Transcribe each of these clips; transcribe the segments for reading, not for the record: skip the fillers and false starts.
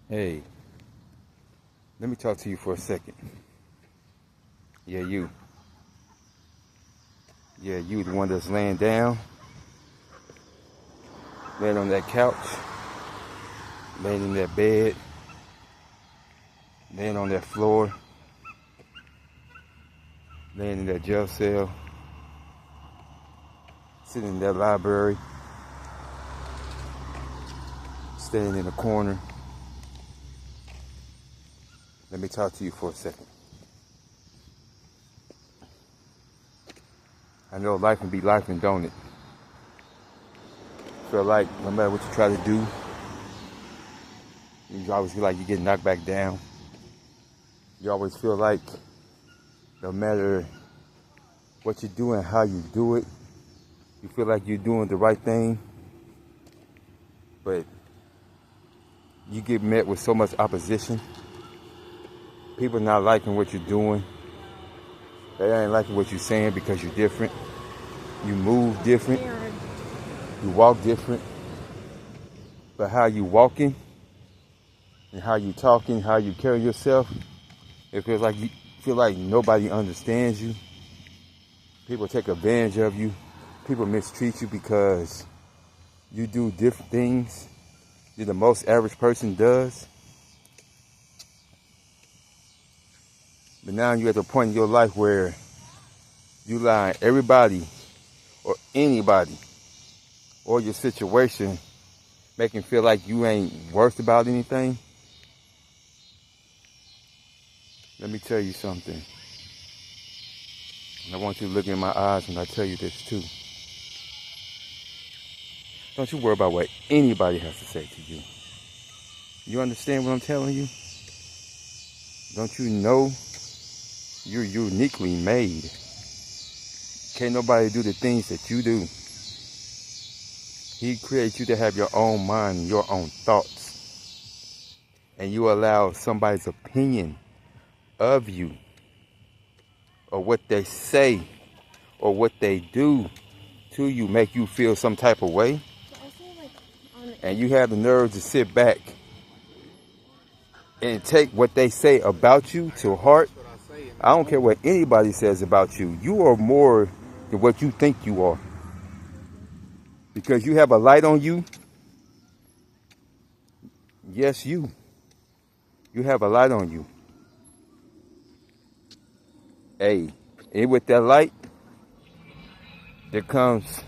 Hey, let me talk to you for a second. Yeah, you. Yeah, you, the one that's laying down, laying on that couch, laying in that bed, laying on that floor, laying in that jail cell, sitting in that library, staying in a corner. Let me talk to you for a second. I know life can be life, and don't it? Feel like no matter what you try to do, you always feel like you get knocked back down. You always feel like no matter what you do and how you do it, you feel like you're doing the right thing, but you get met with so much opposition. People not liking what you're doing. They ain't liking what you're saying because you're different. You move different. You walk different. But how you walking and how you talking, how you carry yourself, it feels like you feel like nobody understands you. People take advantage of you. People mistreat you because you do different things than the most average person does. But now you're at the point in your life where you lie everybody or anybody or your situation, making feel like you ain't worth about anything. Let me tell you something. And I want you to look in my eyes when I tell you this too. Don't you worry about what anybody has to say to you. You understand what I'm telling you? Don't you know you're uniquely made? Can't nobody do the things that you do. He creates you to have your own mind, your own thoughts. And you allow somebody's opinion of you or what they say or what they do to you make you feel some type of way. And you have the nerve to sit back and take what they say about you to heart. I don't care what anybody says about you. You are more than what you think you are. Because you have a light on you. Yes, you. You have a light on you. Hey, and with that light, there comes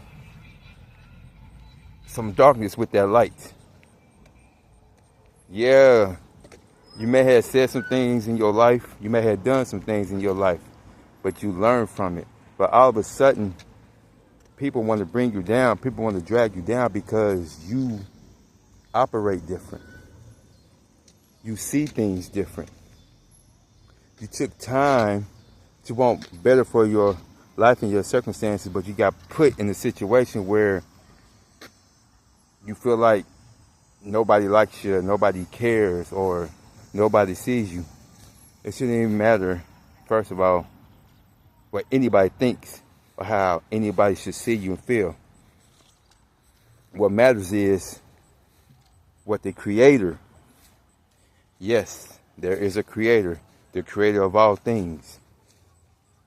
some darkness with that light. Yeah, you may have said some things in your life. You may have done some things in your life, but you learn from it. But all of a sudden, people want to bring you down. People want to drag you down because you operate different. You see things different. You took time to want better for your life and your circumstances, but you got put in a situation where you feel like nobody likes you, nobody cares, or nobody sees you. It shouldn't even matter, first of all, what anybody thinks or how anybody should see you and feel. What matters is what the Creator, yes, there is a Creator, the Creator of all things,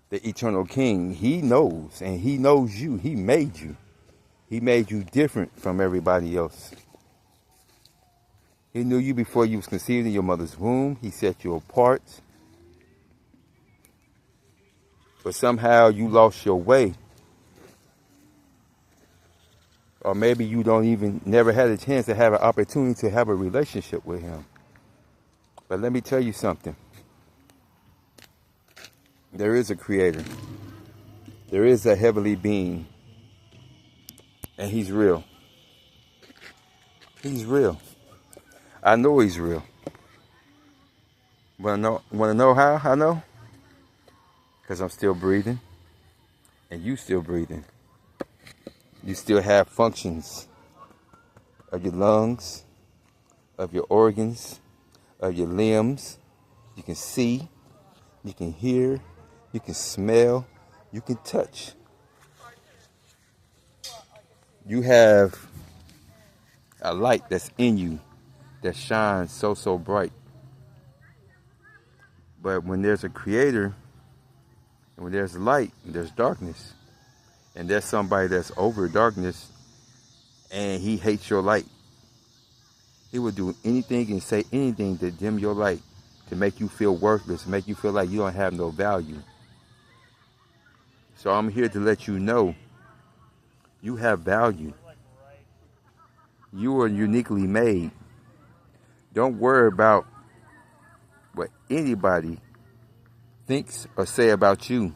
the Eternal King. He knows, and He knows you. He made you. He made you different from everybody else. He knew you before you was conceived in your mother's womb. He set you apart. But somehow you lost your way. Or maybe you don't even never had a chance to have an opportunity to have a relationship with Him. But let me tell you something. There is a Creator. There is a heavenly being. And He's real. He's real. I know He's real. Want to know how I know? Because I'm still breathing. And you still breathing. You still have functions of your lungs, of your organs, of your limbs. You can see, you can hear, you can smell, you can touch. You have a light that's in you that shines so, so bright. But when there's a creator, and when there's light, and there's darkness, and there's somebody that's over darkness, and he hates your light, he will do anything and say anything to dim your light, to make you feel worthless, to make you feel like you don't have no value. So I'm here to let you know you have value. You are uniquely made. Don't worry about what anybody thinks or say about you.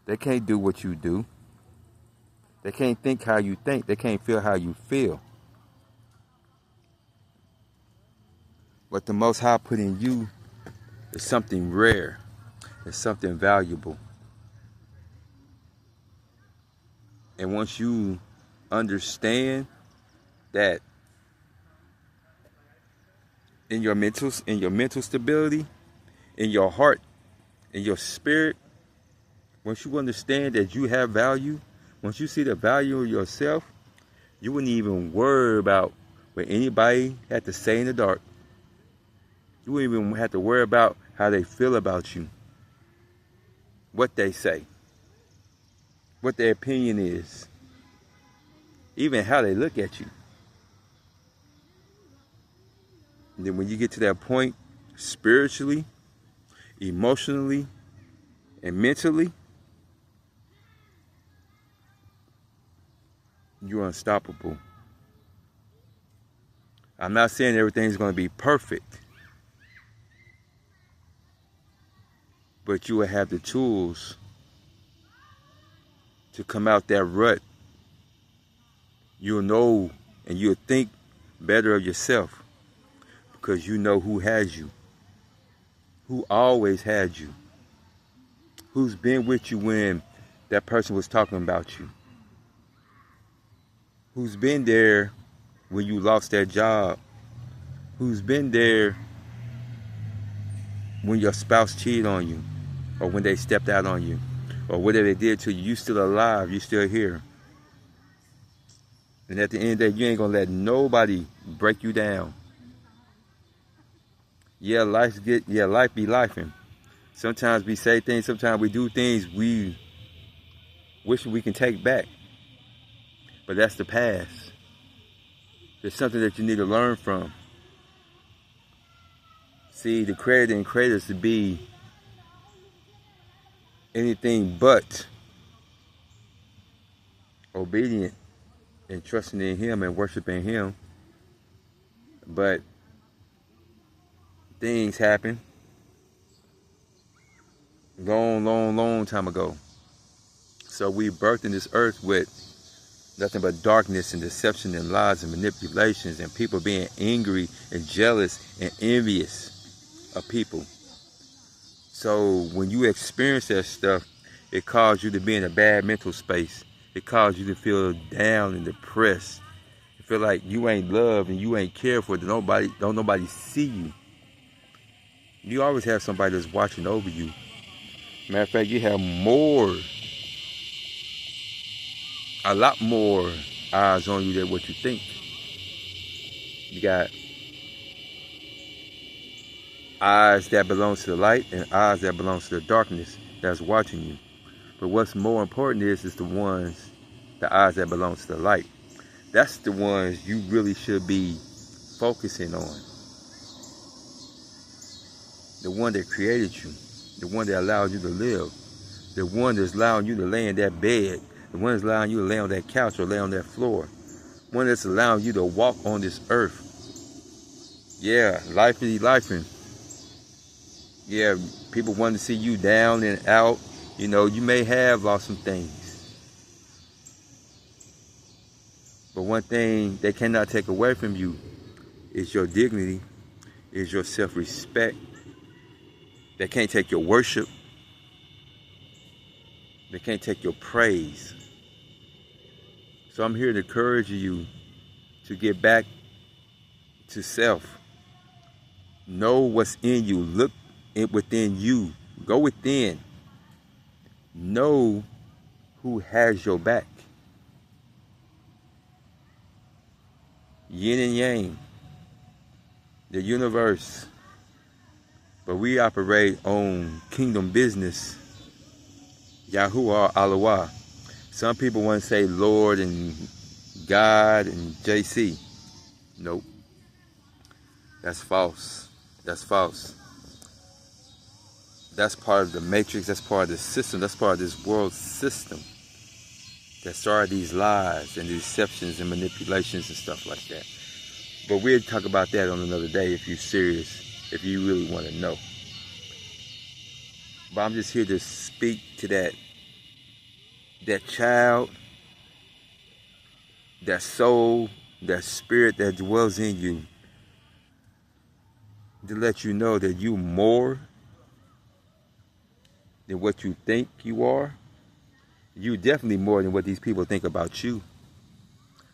They can't do what you do. They can't think how you think. They can't feel how you feel. What the Most High put in you is something rare. It's something valuable. And once you understand that in your mental stability, in your heart, in your spirit, once you understand that you have value, once you see the value of yourself, you wouldn't even worry about what anybody had to say in the dark. You wouldn't even have to worry about how they feel about you, what they say, what their opinion is, even how they look at you. And then when you get to that point, spiritually, emotionally, and mentally, you're unstoppable. I'm not saying everything's going to be perfect, but you will have the tools to come out that rut. You'll know and you'll think better of yourself because you know who has you, who always had you, who's been with you when that person was talking about you, who's been there when you lost that job, who's been there when your spouse cheated on you, or when they stepped out on you, or whatever they did to you. You still alive, you still here. And at the end of the day, you ain't gonna let nobody break you down. Yeah, life be lifing. Sometimes we say things, sometimes we do things we wish we can take back. But that's the past. It's something that you need to learn from. See, the Creator didn't create us to be anything but obedient and trusting in Him and worshiping Him. But things happen long time ago. So we birthed in this earth with nothing but darkness and deception and lies and manipulations and people being angry and jealous and envious of people. So when you experience that stuff, it causes you to be in a bad mental space. It causes you to feel down and depressed. You feel like you ain't loved and you ain't cared for. Don't nobody see you. You always have somebody that's watching over you. Matter of fact, you have a lot more eyes on you than what you think. You got eyes that belong to the light and eyes that belong to the darkness that's watching you. But what's more important is the eyes that belong to the light. That's the ones you really should be focusing on. The one that created you, the one that allowed you to live, the one that's allowing you to lay in that bed, the one that's allowing you to lay on that couch or lay on that floor, one that's allowing you to walk on this earth. Yeah, life is lifing. Yeah, people want to see you down and out. You know, you may have lost some things. But one thing they cannot take away from you is your dignity, is your self-respect. They can't take your worship. They can't take your praise. So I'm here to encourage you to get back to self. Know what's in you. Look within you. Go within. Know who has your back. yin and yang, the universe. But we operate on kingdom business, Yahuwah Allah. Some people want to say Lord and God and JC. Nope. That's false. That's false. That's part of the matrix. That's part of the system. That's part of this world system that started these lies and deceptions and manipulations and stuff like that. But we'll talk about that on another day if you're serious, if you really want to know. But I'm just here to speak to that child, that soul, that spirit that dwells in you, to let you know that you're more than what you think you are. You're definitely more than what these people think about you,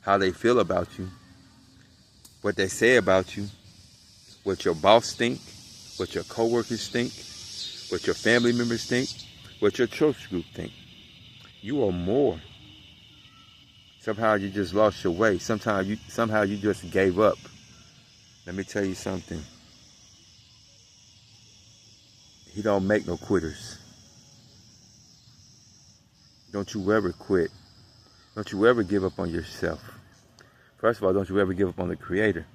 how they feel about you, what they say about you, what your boss think, what your coworkers think, what your family members think, what your church group think. You are more. Somehow you just lost your way. Somehow you just gave up. Let me tell you something. He don't make no quitters. Don't you ever quit. Don't you ever give up on yourself. First of all, don't you ever give up on the Creator.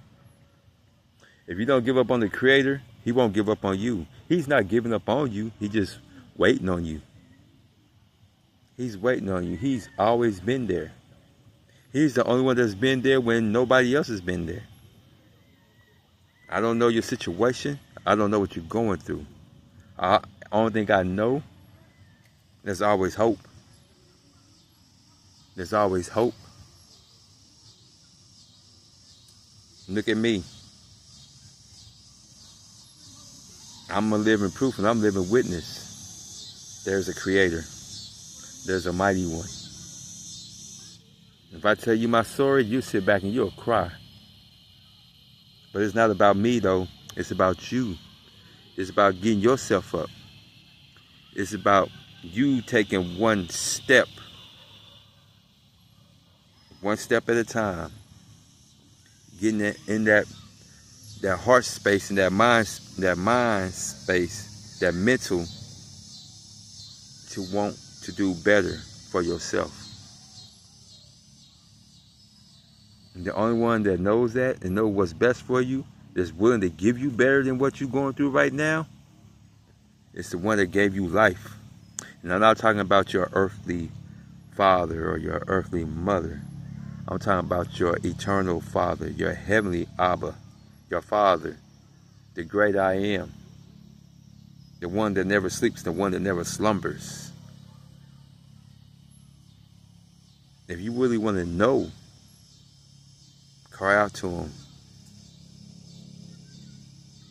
If you don't give up on the Creator, He won't give up on you. He's not giving up on you. He's just waiting on you. He's waiting on you. He's always been there. He's the only one that's been there when nobody else has been there. I don't know your situation. I don't know what you're going through. Only thing I know, there's always hope. There's always hope. Look at me. I'm a living proof and I'm a living witness. There's a Creator. There's a mighty one. If I tell you my story, you sit back and you'll cry. But it's not about me though. It's about you. It's about getting yourself up. It's about you taking one step at a time. Getting in that heart space and that mind space, that mental, to want to do better for yourself. And the only one that knows that and knows what's best for you, that's willing to give you better than what you're going through right now, it's the one that gave you life. And I'm not talking about your earthly father or your earthly mother. I'm talking about your eternal Father, your heavenly Abba, your Father, the great I am, the one that never sleeps, the one that never slumbers. If you really want to know, cry out to Him.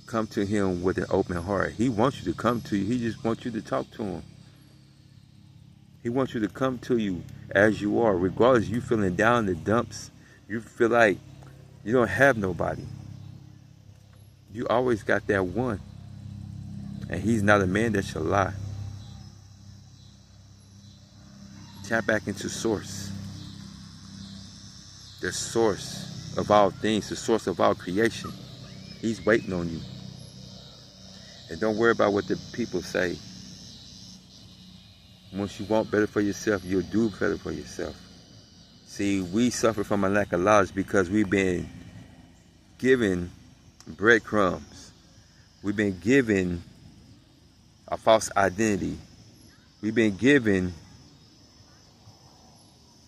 Come to Him with an open heart. He wants you to come to you. He just wants you to talk to Him. He wants you to come to you as you are, regardless you feeling down in the dumps. You feel like you don't have nobody. You always got that one. And He's not a man that shall lie. Tap back into source. The source of all things, the source of all creation. He's waiting on you. And don't worry about what the people say. Once you want better for yourself, you'll do better for yourself. See, we suffer from a lack of knowledge because we've been given breadcrumbs. We've been given a false identity. We've been given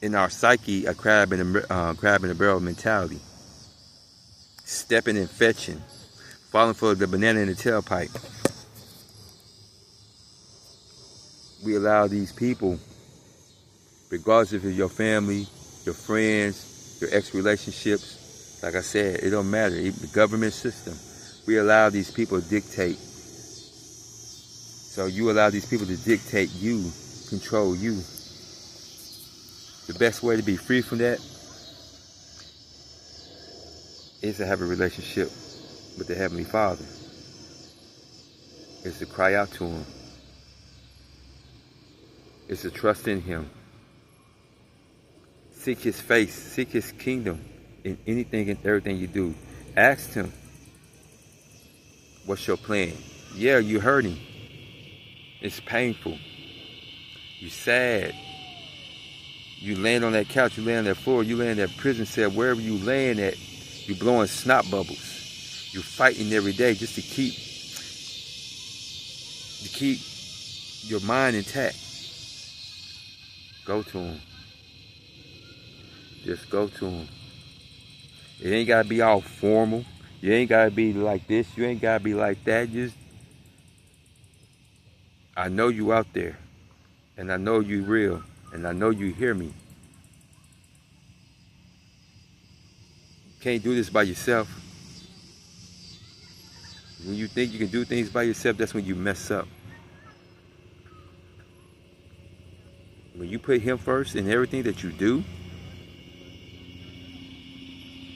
in our psyche a crab in a barrel mentality. Stepping and fetching. Falling for the banana in the tailpipe. We allow these people, regardless if it's your family, your friends, your ex-relationships, like I said, it don't matter, even the government system, we allow these people to dictate. So you allow these people to dictate you, control you. The best way to be free from that is to have a relationship with the Heavenly Father. Is to cry out to Him. Is to trust in Him. Seek His face. Seek His kingdom. in anything and everything you do. Ask him, what's your plan? Yeah, you hurting. It's painful. You sad. You laying on that couch, you laying on that floor, you laying in that prison cell, wherever you laying at, you blowing snot bubbles. You fighting every day just to keep your mind intact. Go to him. Just go to him. It ain't gotta be all formal. You ain't gotta be like this. You ain't gotta be like that. Just, I know you out there, and I know you real, and I know you hear me. You can't do this by yourself. When you think you can do things by yourself, that's when you mess up. When you put him first in everything that you do,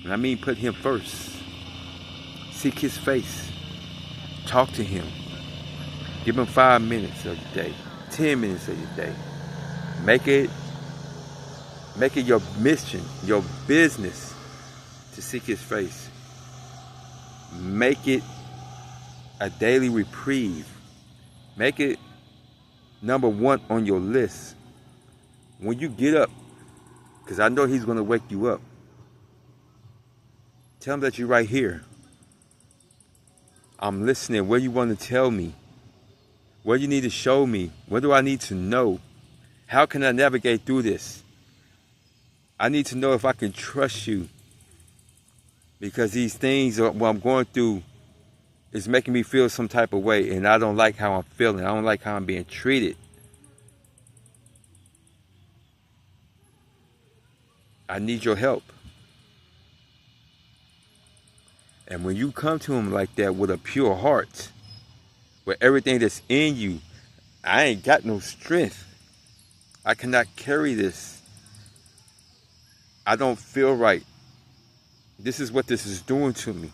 and I mean put him first, seek his face, talk to him, give him 5 minutes of the day, 10 minutes of your day. Make it your mission, your business to seek his face. Make it a daily reprieve. Make it number one on your list. When you get up, because I know he's going to wake you up, tell him that you're right here. I'm listening. What do you want to tell me? What do you need to show me? What do I need to know? How can I navigate through this? I need to know if I can trust you, because these things what I'm going through is making me feel some type of way, and I don't like how I'm feeling. I don't like how I'm being treated. I need your help. And when you come to him like that with a pure heart, with everything that's in you, I ain't got no strength. I cannot carry this. I don't feel right. This is what this is doing to me.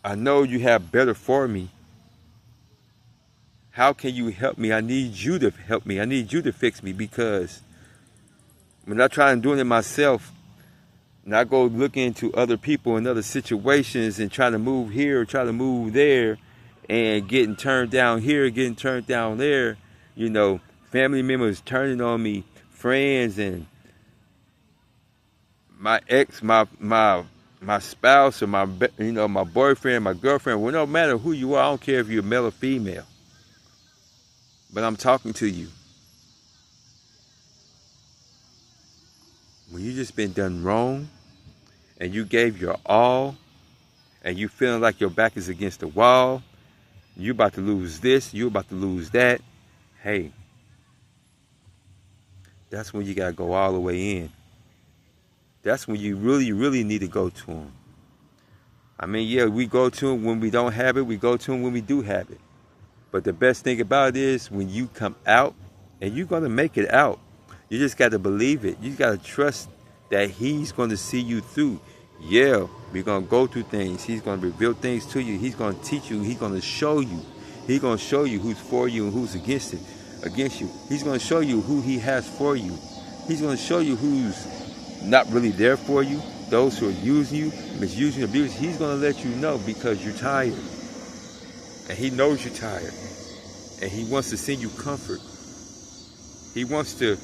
I know you have better for me. How can you help me? I need you to help me. I need you to fix me, because when I try and doing it myself, and I go looking into other people and other situations and try to move here, try to move there, and getting turned down here, getting turned down there, you know, family members turning on me, friends, and my ex, my spouse, or my boyfriend, my girlfriend. Well, no matter who you are, I don't care if you're male or female, but I'm talking to you. When you just been done wrong, and you gave your all, and you feeling like your back is against the wall, you about to lose this, you about to lose that, hey, that's when you gotta go all the way in. That's when you really, really need to go to him. I mean, yeah, we go to him when we don't have it, we go to him when we do have it. But the best thing about it is when you come out, and you're gonna make it out. You just gotta believe it. You gotta trust that he's gonna see you through. Yeah, we're gonna go through things. He's gonna reveal things to you. He's gonna teach you. He's gonna show you. He's gonna show you who's for you and who's against you. He's gonna show you who he has for you. He's gonna show you who's not really there for you. Those who are using you, misusing, abusing. He's gonna let you know, because you're tired, and he knows you're tired, and he wants to send you comfort. He wants to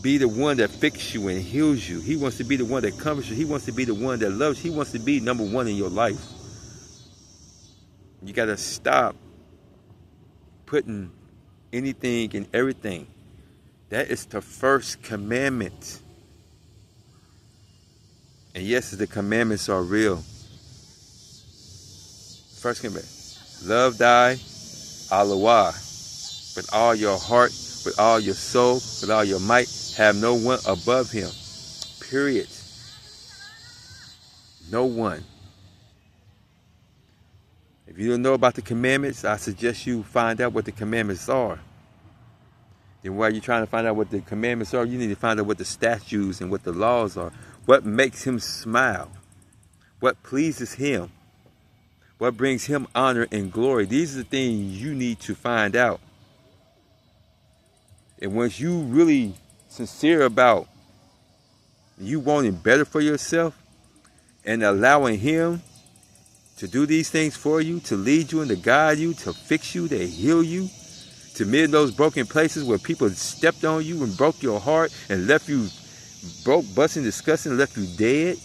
be the one that fixes you and heals you. He wants to be the one that comforts you. He wants to be the one that loves you. He wants to be number one in your life. You got to stop putting anything and everything. That is the first commandment. And yes, the commandments are real. First commandment, love thy Allah with all your heart, with all your soul, with all your might. Have no one above him. Period. No one. If you don't know about the commandments, I suggest you find out what the commandments are. Then while you're trying to find out what the commandments are, you need to find out what the statutes and what the laws are. What makes him smile? What pleases him? What brings him honor and glory? These are the things you need to find out. And once you really sincere about you wanting better for yourself and allowing him to do these things for you, to lead you and to guide you, to fix you, to heal you, to mend those broken places where people stepped on you and broke your heart and left you broke, busting, disgusting, left you dead.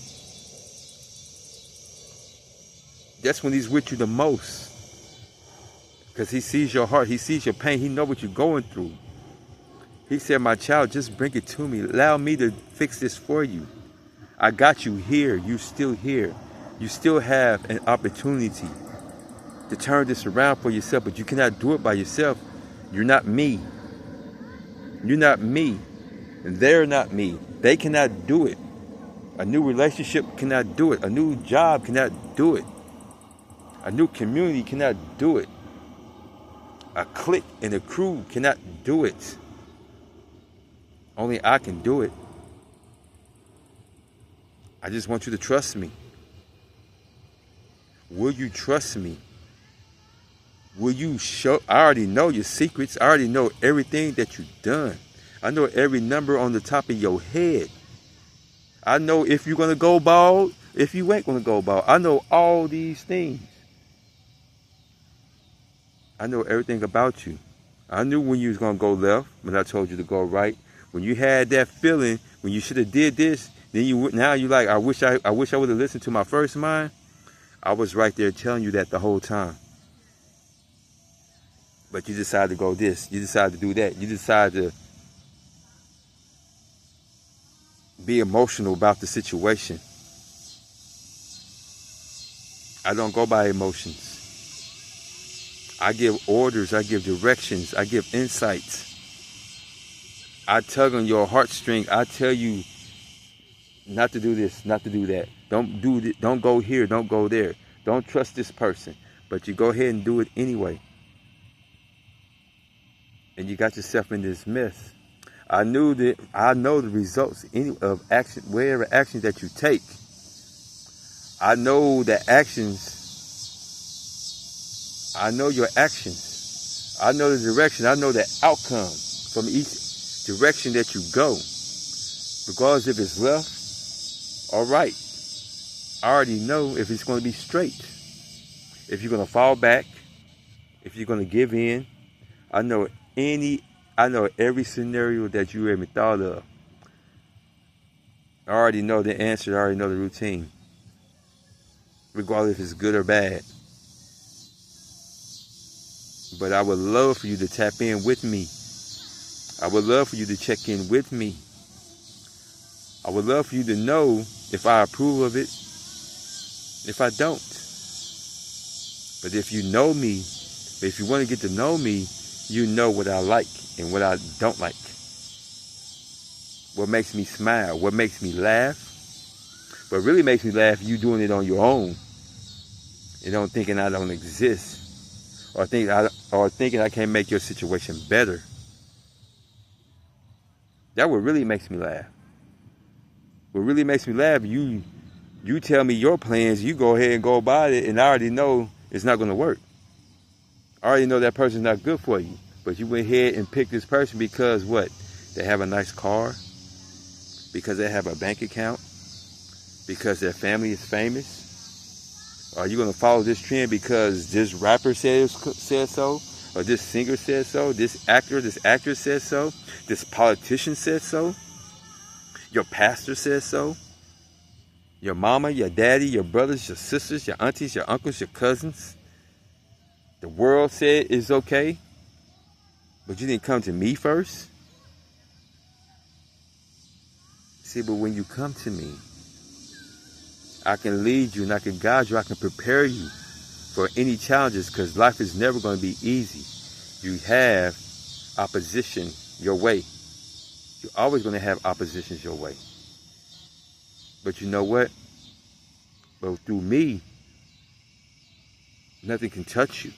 That's when he's with you the most. Because he sees your heart, he sees your pain, he knows what you're going through. He said, my child, just bring it to me. Allow me to fix this for you. I got you here. You're still here. You still have an opportunity to turn this around for yourself, but you cannot do it by yourself. You're not me. You're not me. And they're not me. They cannot do it. A new relationship cannot do it. A new job cannot do it. A new community cannot do it. A clique and a crew cannot do it. Only I can do it. I just want you to trust me. Will you trust me? Will you show? I already know your secrets. I already know everything that you've done. I know every number on the top of your head. I know if you're going to go bald, if you ain't going to go bald. I know all these things. I know everything about you. I knew when you was going to go left, when I told you to go right. When you had that feeling, when you should have did this, then now you like, I wish I would have listened to my first mind. I was right there telling you that the whole time. But you decided to go this. You decided to do that. You decided to be emotional about the situation. I don't go by emotions. I give orders. I give directions. I give insights. I tug on your heartstring. I tell you not to do this, not to do that. Don't do this. Don't go here. Don't go there. Don't trust this person. But you go ahead and do it anyway. And you got yourself in this mess. I know the results of action, whatever actions that you take. I know the actions. I know your actions. I know the direction. I know the outcome from each direction that you go. Regardless if it's left or right. I already know if it's going to be straight. If you're going to fall back. If you're going to give in. I know every scenario that you ever thought of. I already know the answer. I already know the routine. Regardless if it's good or bad. But I would love for you to tap in with me. I would love for you to check in with me. I would love for you to know if I approve of it, if I don't. But if you know me, if you want to get to know me, you know what I like and what I don't like. What makes me smile, what makes me laugh. What really makes me laugh, you doing it on your own. You don't thinking I don't exist. Or thinking I can't make your situation better. That what really makes me laugh. What really makes me laugh, you tell me your plans, you go ahead and go about it, and I already know it's not going to work. I already know that person's not good for you. But you went ahead and picked this person because what? They have a nice car? Because they have a bank account? Because their family is famous? Are you going to follow this trend because this rapper said so? Or this singer said so? This actor, this actress said so? This politician said so? Your pastor says so? Your mama, your daddy, your brothers, your sisters, your aunties, your uncles, your cousins? The world said it's okay? But you didn't come to me first? See, but when you come to me, I can lead you and I can guide you. I can prepare you for any challenges because life is never going to be easy. You have opposition your way. You're always going to have oppositions your way. But you know what? Well, through me, nothing can touch you.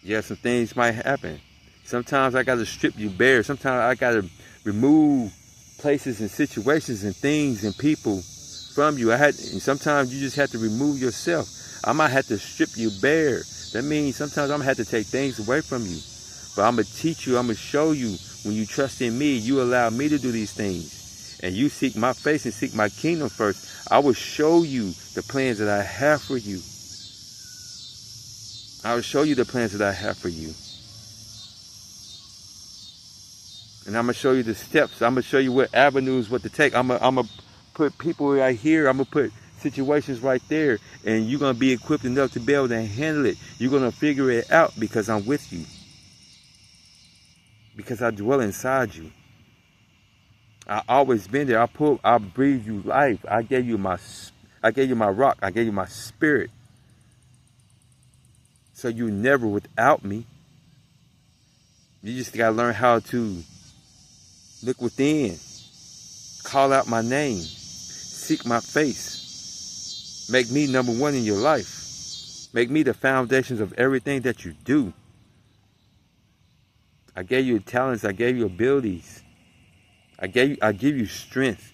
Yeah, some things might happen. Sometimes I got to strip you bare. Sometimes I got to remove places and situations and things and people from you. And sometimes you just have to remove yourself. I might have to strip you bare. That means sometimes I'm going to have to take things away from you. But I'm going to teach you, I'm going to show you when you trust in me, you allow me to do these things, and you seek my face and seek my kingdom first, I will show you the plans that I have for you. I will show you the plans that I have for you. And I'm going to show you the steps. I'm going to show you what avenues, what to take. I'm going to put people right here. I'm going to put situations right there. And you're going to be equipped enough to be able to handle it. You're going to figure it out because I'm with you. Because I dwell inside you. I always been there. I breathe you life. I gave you my rock. I gave you my spirit. So you never without me. You just got to learn how to look within. Call out my name. Seek my face. Make me number one in your life. Make me the foundations of everything that you do. I gave you talents. I gave you abilities. I give you strength.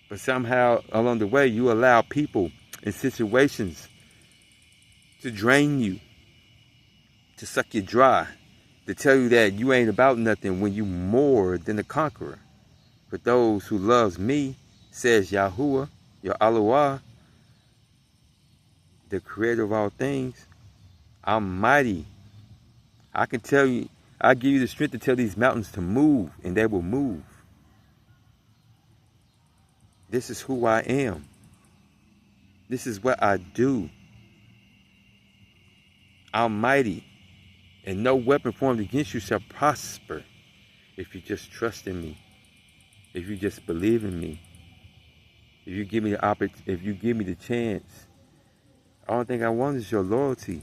But somehow along the way, you allow people and situations to drain you, to suck you dry, to tell you that you ain't about nothing when you more than a conqueror. But those who loves me, says Yahuwah, your Allah, the creator of all things, I'm mighty. I can tell you, I give you the strength to tell these mountains to move, and they will move. This is who I am. This is what I do. I'm mighty, and no weapon formed against you shall prosper if you just trust in me, if you just believe in me, if you give me the chance. The only thing I want is your loyalty,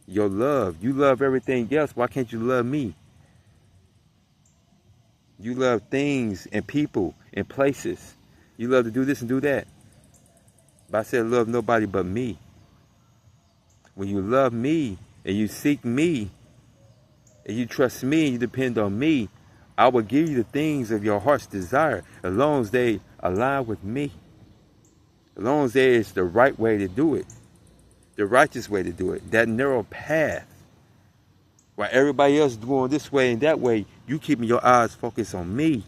your love. You love everything else. Why can't you love me? You love things and people and places. You love to do this and do that. But I said love nobody but me. When you love me and you seek me and you trust me and you depend on me, I will give you the things of your heart's desire as long as they align with me. As long as there is the right way to do it. The righteous way to do it. That narrow path. While everybody else is going this way and that way, you keeping your eyes focused on me.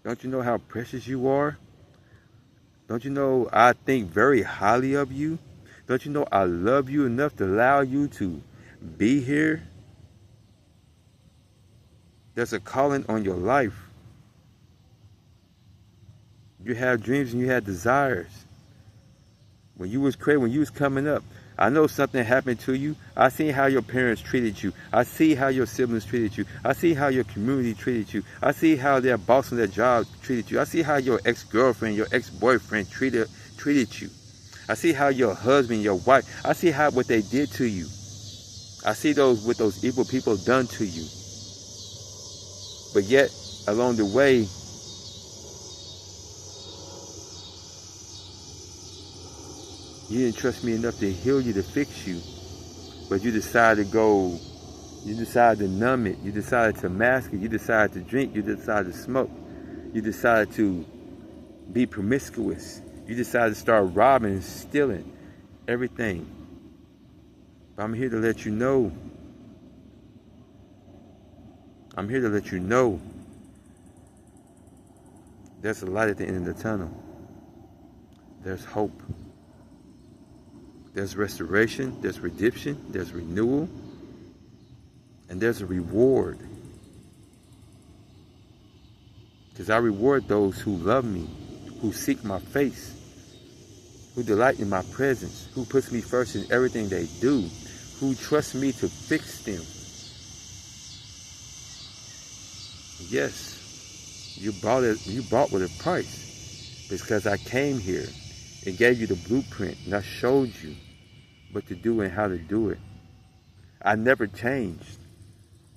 Don't you know how precious you are? Don't you know I think very highly of you? Don't you know I love you enough to allow you to be here? There's a calling on your life. You have dreams and you have desires. When you was coming up, I know something happened to you. I seen how your parents treated you. I see how your siblings treated you. I see how your community treated you. I see how their boss on their job treated you. I see how your ex-girlfriend, your ex-boyfriend treated you. I see how your husband, your wife, I see what they did to you. I see what those evil people done to you. But yet, along the way, you didn't trust me enough to heal you, to fix you. But you decided to numb it. You decided to mask it. You decided to drink. You decided to smoke. You decided to be promiscuous. You decided to start robbing and stealing everything. But I'm here to let you know. I'm here to let you know there's a light at the end of the tunnel. There's hope. There's restoration, there's redemption, there's renewal, and there's a reward. Because I reward those who love me, who seek my face, who delight in my presence, who puts me first in everything they do, who trust me to fix them. Yes, you bought with a price. Because I came here and gave you the blueprint, and I showed you what to do and how to do it. I never changed.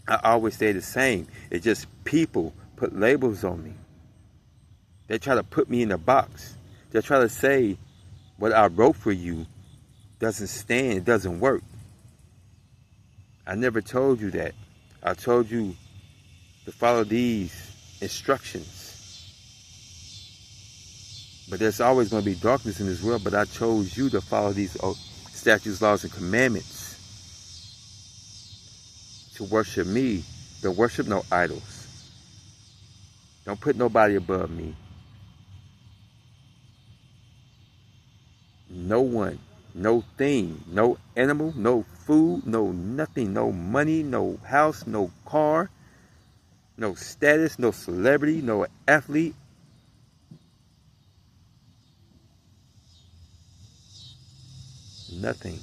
I always stay the same. It's just people put labels on me. They try to put me in a box. They try to say what I wrote for you doesn't stand, it doesn't work. I never told you that. I told you to follow these instructions. But there's always going to be darkness in this world, but I chose you to follow these statutes, laws, and commandments to worship me. Don't worship no idols. Don't put nobody above me. No one, no thing, no animal, no food, no nothing, no money, no house, no car, no status, no celebrity, no athlete. Nothing.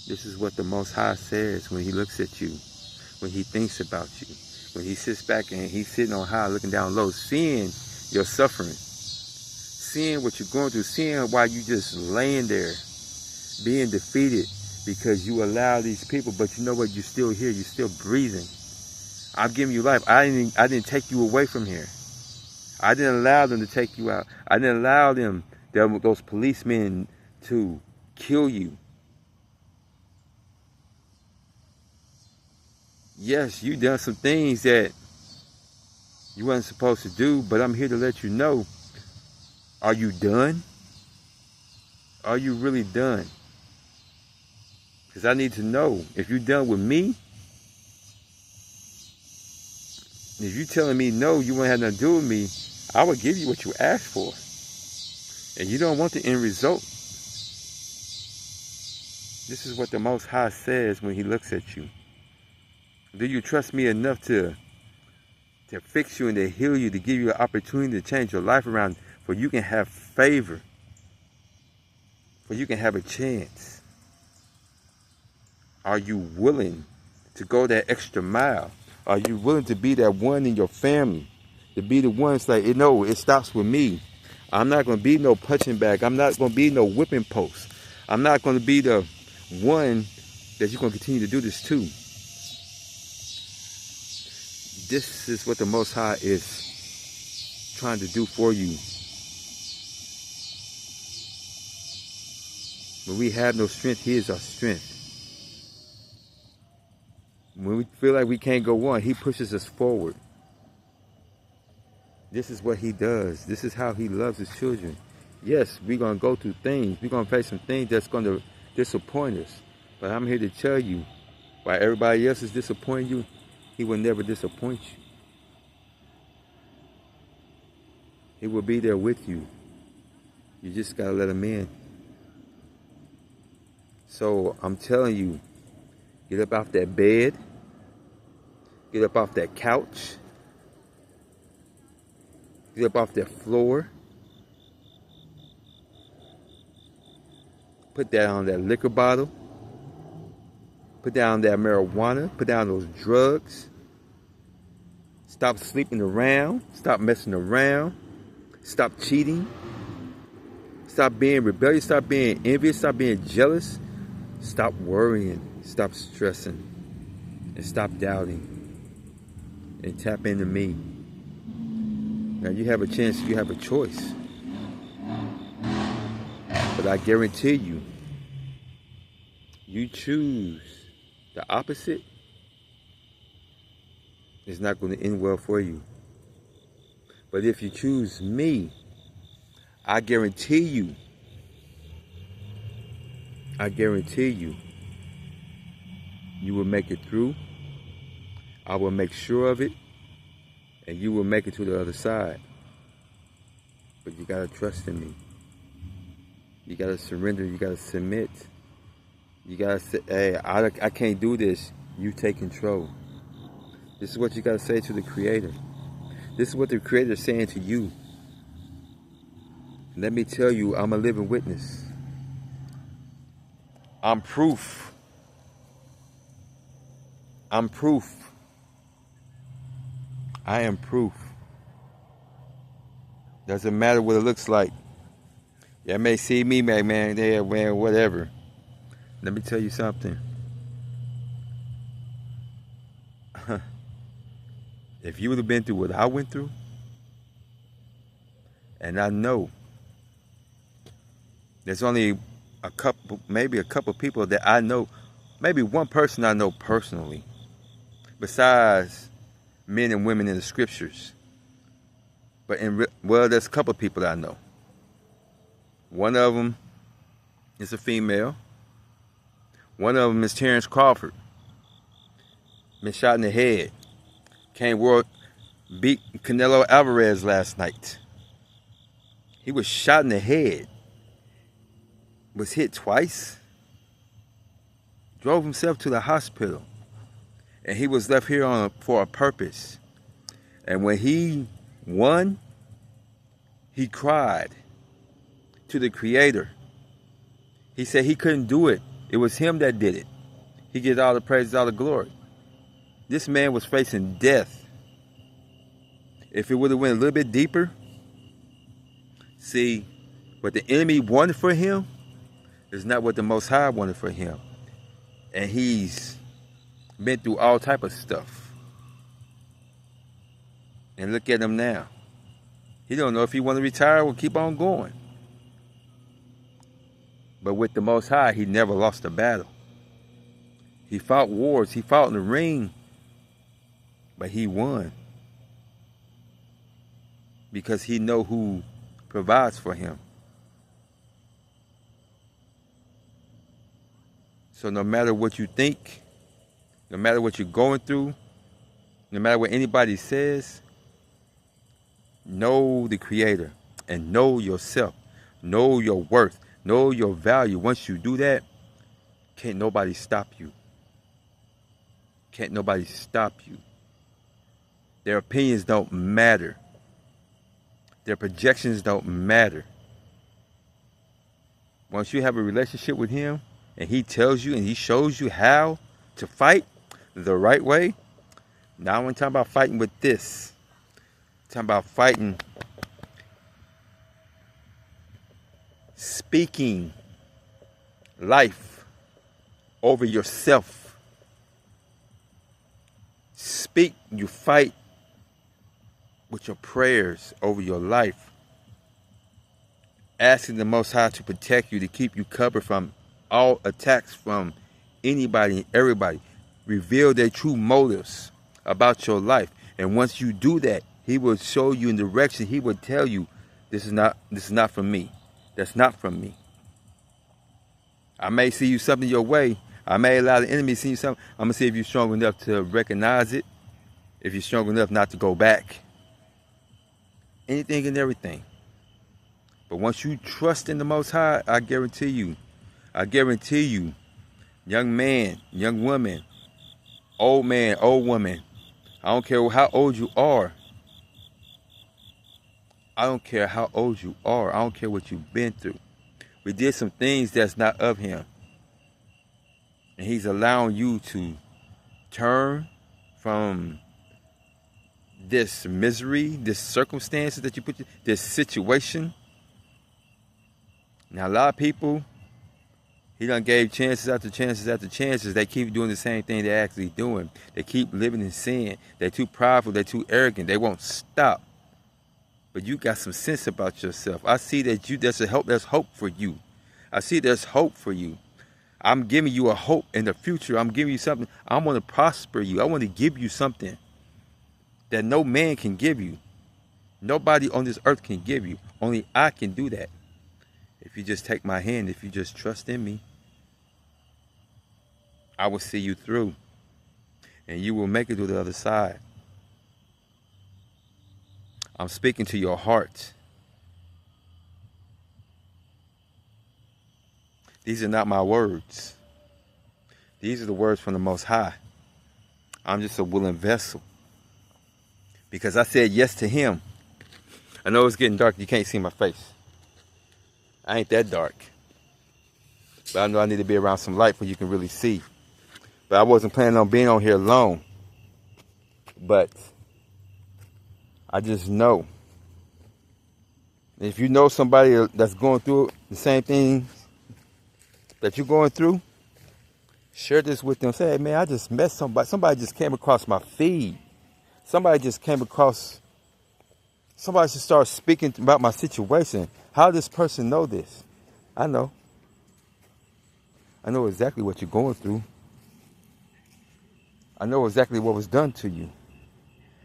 This is what the Most High says when he looks at you, when he thinks about you, when he sits back and he's sitting on high looking down low, seeing your suffering, seeing what you're going through, seeing why you just laying there being defeated because you allow these people, but you know what, you're still here, you're still breathing. I'm giving you life. I didn't take you away from here. I didn't allow them to take you out. I didn't allow them, those policemen, to kill you. Yes, you done some things that you wasn't supposed to do, but I'm here to let you know, are you done? Are you really done? Because I need to know, if you're done with me, if you're telling me no, you won't have nothing to do with me, I will give you what you asked for. And you don't want the end result. This is what the Most High says when he looks at you. Do you trust me enough to fix you and to heal you, to give you an opportunity to change your life around, for you can have favor, for you can have a chance? Are you willing to go that extra mile? Are you willing to be that one in your family? To be the one that's like, no, it stops with me. I'm not going to be no punching bag. I'm not going to be no whipping post. I'm not going to be the one that you're going to continue to do this to. This is what the Most High is trying to do for you. When we have no strength, he is our strength. When we feel like we can't go on, he pushes us forward. This is what he does. This is how he loves his children. Yes, we're going to go through things. We're going to face some things that's going to disappoint us. But I'm here to tell you, while everybody else is disappointing you, he will never disappoint you. He will be there with you. You just got to let him in. So I'm telling you, get up off that bed. Get up off that couch. Get up off that floor. Put that on that liquor bottle. Put down that marijuana. Put down those drugs. Stop sleeping around. Stop messing around. Stop cheating. Stop being rebellious. Stop being envious. Stop being jealous. Stop worrying. Stop stressing. And stop doubting. And tap into me. Now you have a chance. You have a choice. But I guarantee you, you choose the opposite, it's not going to end well for you. But if you choose me, I guarantee you, you will make it through. I will make sure of it, and you will make it to the other side. But you got to trust in me. You got to surrender. You got to submit. You got to say, hey, I can't do this. You take control. This is what you got to say to the Creator. This is what the Creator is saying to you. Let me tell you, I'm a living witness. I'm proof. I'm proof. I am proof. Doesn't matter what it looks like. You may see me, man, there, man, whatever. Let me tell you something. If you would have been through what I went through, and I know there's only maybe a couple people that I know, maybe one person I know personally, besides men and women in the scriptures. But there's a couple people that I know. One of them, It's a female. One of them is Terrence Crawford. Been shot in the head. Beat Canelo Alvarez last night. He was shot in the head. Was hit twice. Drove himself to the hospital. And he was left here for a purpose. And when he won, he cried to the Creator. He said he couldn't do it. It was him that did it. He gets all the praise, all the glory. This man was facing death. If it would have went a little bit deeper, see, what the enemy wanted for him is not what the Most High wanted for him. And he's been through all type of stuff. And look at him now. He don't know if he want to retire or keep on going. But with the Most High, he never lost a battle. He fought wars. He fought in the ring. But he won. Because he know who provides for him. So no matter what you think, no matter what you're going through, no matter what anybody says, know the Creator and know yourself. Know your worth. Know your value. Once you do that, can't nobody stop you. Can't nobody stop you. Their opinions don't matter. Their projections don't matter. Once you have a relationship with him and he tells you and he shows you how to fight the right way. Now I'm talking about fighting with this. I'm talking about fighting, speaking life over yourself. You fight with your prayers over your life. Asking the Most High to protect you, to keep you covered from all attacks from anybody and everybody. Reveal their true motives about your life. And once you do that, he will show you in direction. He will tell you, this is not from me. That's not from me. I may see you something your way. I may allow the enemy to see you something. I'm going to see if you're strong enough to recognize it. If you're strong enough not to go back. Anything and everything. But once you trust in the Most High, I guarantee you, young man, young woman, old man, old woman, I don't care how old you are. I don't care how old you are. I don't care what you've been through. We did some things that's not of him. And he's allowing you to turn from this misery, this circumstances that you put, this situation. Now, a lot of people, he done gave chances after chances after chances. They keep doing the same thing they're actually doing. They keep living in sin. They're too prideful. They're too arrogant. They won't stop. But you got some sense about yourself. I see that there's hope for you. I see there's hope for you. I'm giving you a hope in the future. I'm giving you something. I want to prosper you. I want to give you something that no man can give you. Nobody on this earth can give you. Only I can do that. If you just take my hand, if you just trust in me, I will see you through. And you will make it to the other side. I'm speaking to your heart. These are not my words. These are the words from the Most High. I'm just a willing vessel. Because I said yes to him. I know it's getting dark. You can't see my face. I ain't that dark. But I know I need to be around some light where you can really see. But I wasn't planning on being on here alone. But I just know. If you know somebody that's going through the same thing that you're going through, share this with them. Say, hey man, I just met somebody. Somebody just came across my feed. Somebody just started speaking about my situation. How does this person know this? I know. I know exactly what you're going through. I know exactly what was done to you.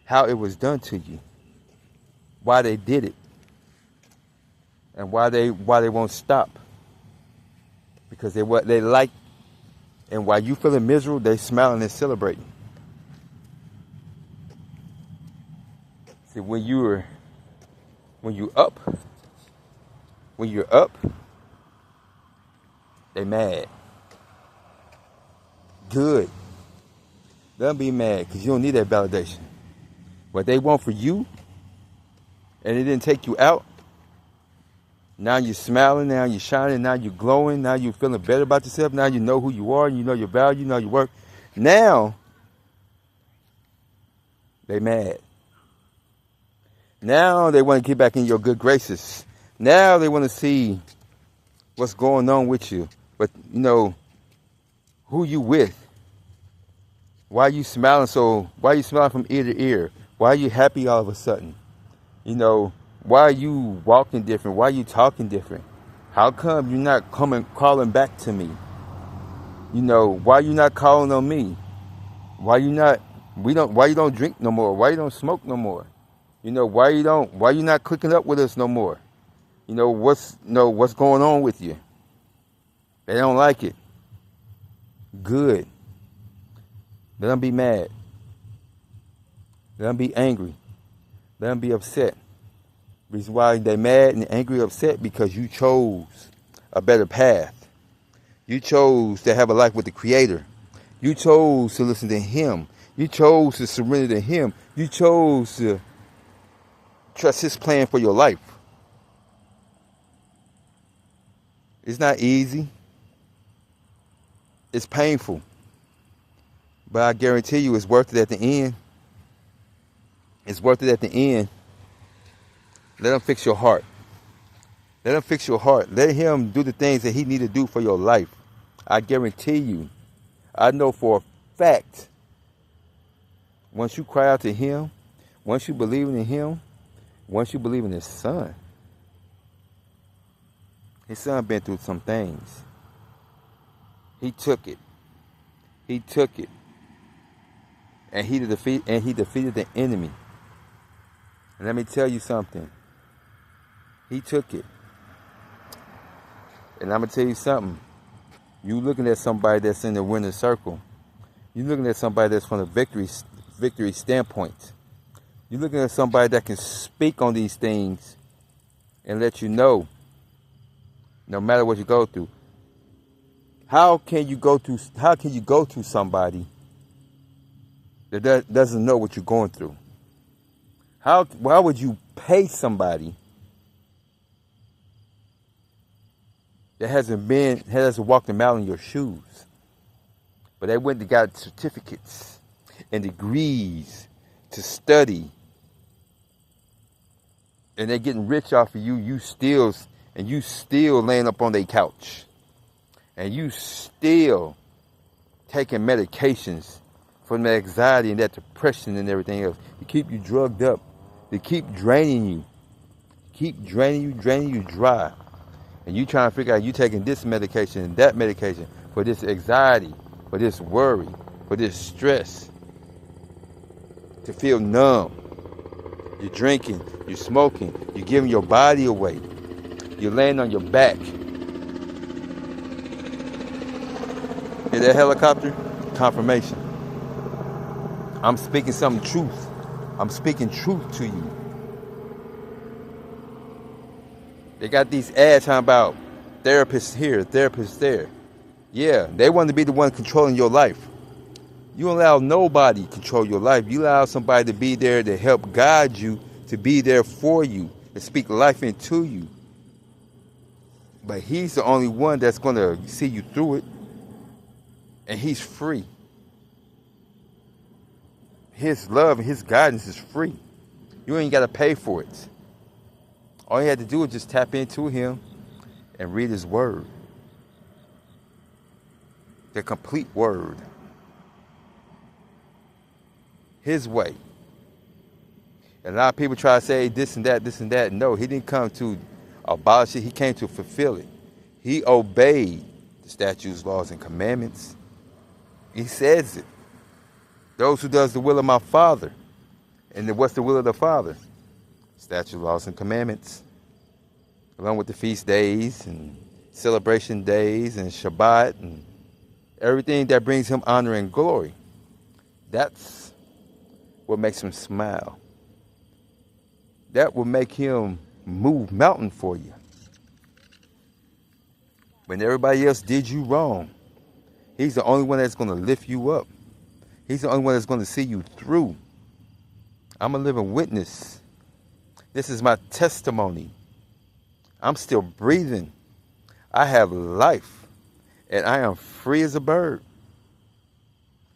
How it was done to you. Why they did it. And why they won't stop. because they're what they like. And while you feeling miserable, they smiling and celebrating. See, when you're up, they mad. Good. Don't be mad because you don't need that validation. What they want for you, and it didn't take you out. Now you're smiling, now you're shining, now you're glowing, now you're feeling better about yourself. Now you know who you are, you know your value, you know your worth. Now, they mad. Now they want to get back in your good graces. Now they want to see what's going on with you. But, you know, who you with. Why you smiling from ear to ear? Why are you happy all of a sudden? You know, why are you walking different? Why are you talking different? How come you're not calling back to me? You know, why you not calling on me? Why you don't drink no more? Why you don't smoke no more? You know, why you not clicking up with us no more? You know, what's going on with you? They don't like it. Good. Let them be mad. Let them be angry. Let them be upset. Reason why they mad and angry, upset, because you chose a better path. You chose to have a life with the Creator. You chose to listen to Him. You chose to surrender to Him. You chose to trust His plan for your life. It's not easy. It's painful. But I guarantee you it's worth it at the end. It's worth it at the end. Let Him fix your heart. Let Him fix your heart. Let Him do the things that He need to do for your life. I guarantee you. I know for a fact. Once you cry out to Him, once you believe in Him, once you believe in His Son been through some things. He took it. He took it. And he defeated the enemy. And let me tell you something. He took it. And I'm going to tell you something. You looking at somebody that's in the winner's circle. You're looking at somebody that's from a victory standpoint. You're looking at somebody that can speak on these things and let you know, no matter what you go through. How can you go to somebody that doesn't know what you're going through? Why would you pay somebody that hasn't walked a mile in your shoes? But they went and got certificates and degrees to study. And they're getting rich off of you. You still laying up on their couch. And you still taking medications for that anxiety and that depression and everything else. To keep you drugged up. To keep draining you. Draining you dry. And you trying to figure out you taking this medication and that medication for this anxiety, for this worry, for this stress. To feel numb. You're drinking, you're smoking, you're giving your body away. You're laying on your back. Hear that helicopter? Confirmation. I'm speaking some truth. I'm speaking truth to you. They got these ads talking about therapists here, therapists there. Yeah, they want to be the one controlling your life. You don't allow nobody to control your life. You allow somebody to be there to help guide you, to be there for you, to speak life into you. But He's the only one that's going to see you through it. And He's free. His love and His guidance is free. You ain't got to pay for it. All you had to do is just tap into Him and read His word. The complete word. His way. And a lot of people try to say this and that, this and that. No, He didn't come to abolish it. He came to fulfill it. He obeyed the statutes, laws, and commandments. He says it. Those who does the will of my Father. And what's the will of the Father? Statutes, laws, and commandments. Along with the feast days and celebration days and Shabbat and everything that brings him honor and glory. That's what makes him smile. That will make him move mountain for you. When everybody else did you wrong, he's the only one that's going to lift you up. He's the only one that's going to see you through. I'm a living witness. This is my testimony. I'm still breathing. I have life. And I am free as a bird.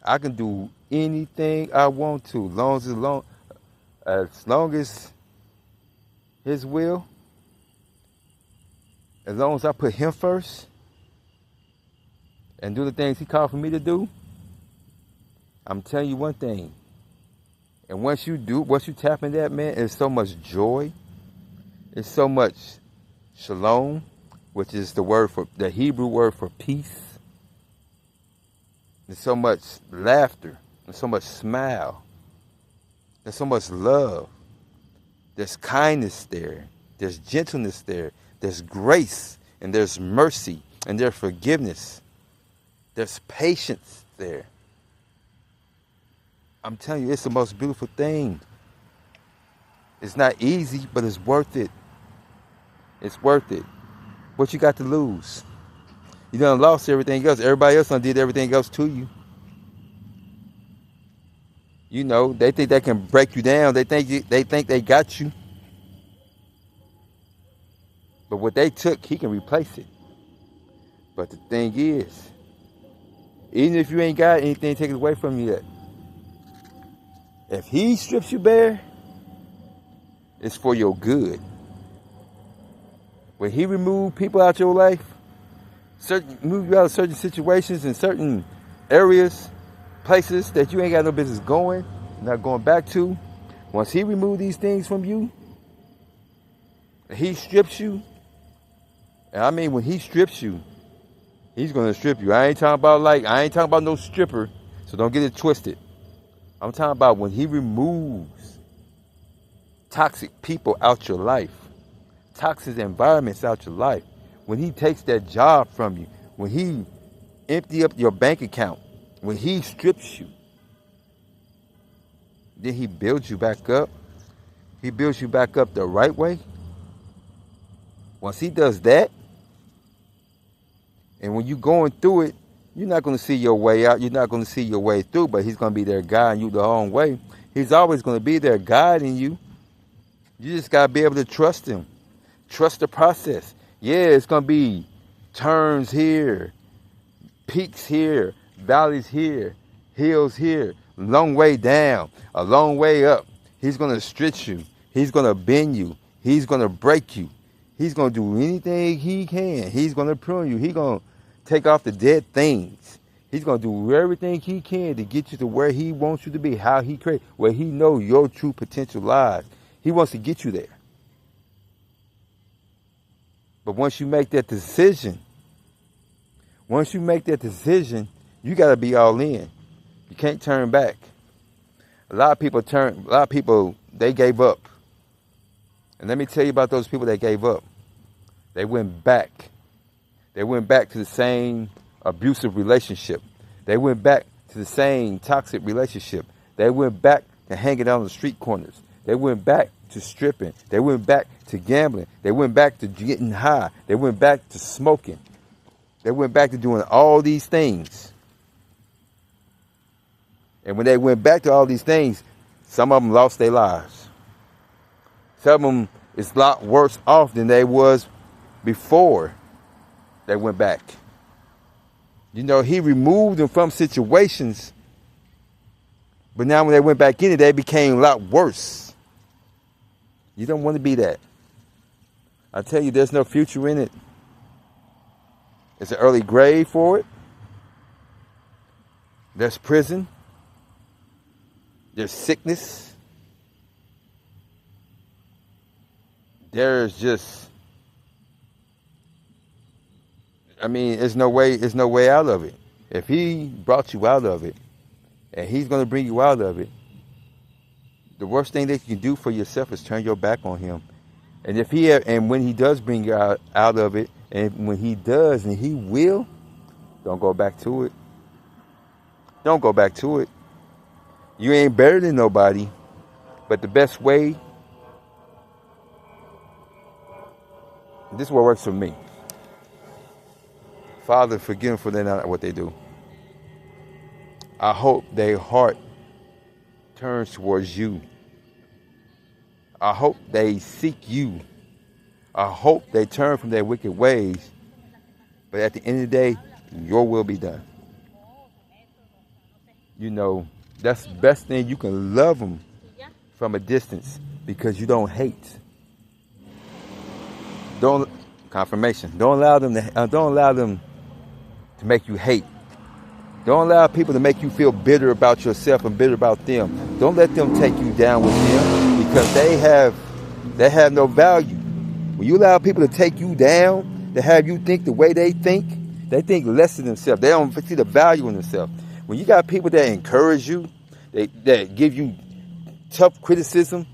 I can do anything I want to, as long as his will, as long as I put him first and do the things he called for me to do. I'm telling you one thing. And once you tap into that, man, it's so much joy. It's so much shalom, which is the Hebrew word for peace. There's so much laughter. There's so much smile. There's so much love. There's kindness there. There's gentleness there. There's grace. And there's mercy. And there's forgiveness. There's patience there. I'm telling you, it's the most beautiful thing. It's not easy, but it's worth it. It's worth it. What you got to lose? You done lost everything else. Everybody else done did everything else to you. You know, they think they can break you down. They think they got you. But what they took, he can replace it. But the thing is, even if you ain't got anything taken away from you yet, if he strips you bare, it's for your good. When he removed people out your life, move you out of certain situations in certain areas, places that you ain't got no business going, not going back to. Once he removed these things from you, he strips you. And I mean, when he strips you, he's gonna strip you. I ain't talking about no stripper, so don't get it twisted. I'm talking about when he removes toxic people out your life, toxic environments out your life, when he takes that job from you, when he empties up your bank account, when he strips you, then he builds you back up. He builds you back up the right way. Once he does that, and when you're going through it, you're not going to see your way out. You're not going to see your way through, but he's going to be there guiding you the whole way. He's always going to be there guiding you. You just got to be able to trust him. Trust the process. Yeah, it's going to be turns here, peaks here, valleys here, hills here, long way down, a long way up. He's going to stretch you. He's going to bend you. He's going to break you. He's going to do anything he can. He's going to prune you. He's going to take off the dead things. He's going to do everything he can to get you to where he wants you to be, how he created, where he knows your true potential lies. He wants to get you there. But once you make that decision, you got to be all in. You can't turn back. A lot of people, they gave up. And let me tell you about those people that gave up. They went back. They went back to the same abusive relationship. They went back to the same toxic relationship. They went back to hanging out on the street corners. They went back to stripping. They went back to gambling. They went back to getting high. They went back to smoking. They went back to doing all these things. And when they went back to all these things, some of them lost their lives. Some of them is a lot worse off than they was before they went back. You know, he removed them from situations, but now when they went back in it, they became a lot worse. You don't want to be that. I tell you, there's no future in it. It's an early grave for it. There's prison. There's sickness. There's just, there's no way out of it. If he brought you out of it, and he's going to bring you out of it, the worst thing that you can do for yourself is turn your back on him. And when he does bring you out of it, And when he does, and he will, don't go back to it. Don't go back to it. You ain't better than nobody. But the best way, this is what works for me. Father, forgive them for they not what they do. I hope their heart turns towards you. I hope they seek you. I hope they turn from their wicked ways. But at the end of the day, your will be done. You know, that's the best thing. You can love them from a distance because you don't hate. Don't confirmation. Don't allow them to make you hate. Don't allow people to make you feel bitter about yourself and bitter about them. Don't let them take you down with them because they have no value. When you allow people to take you down, to have you think the way they think less of themselves. They don't see the value in themselves. When you got people that encourage you, that give you tough criticism,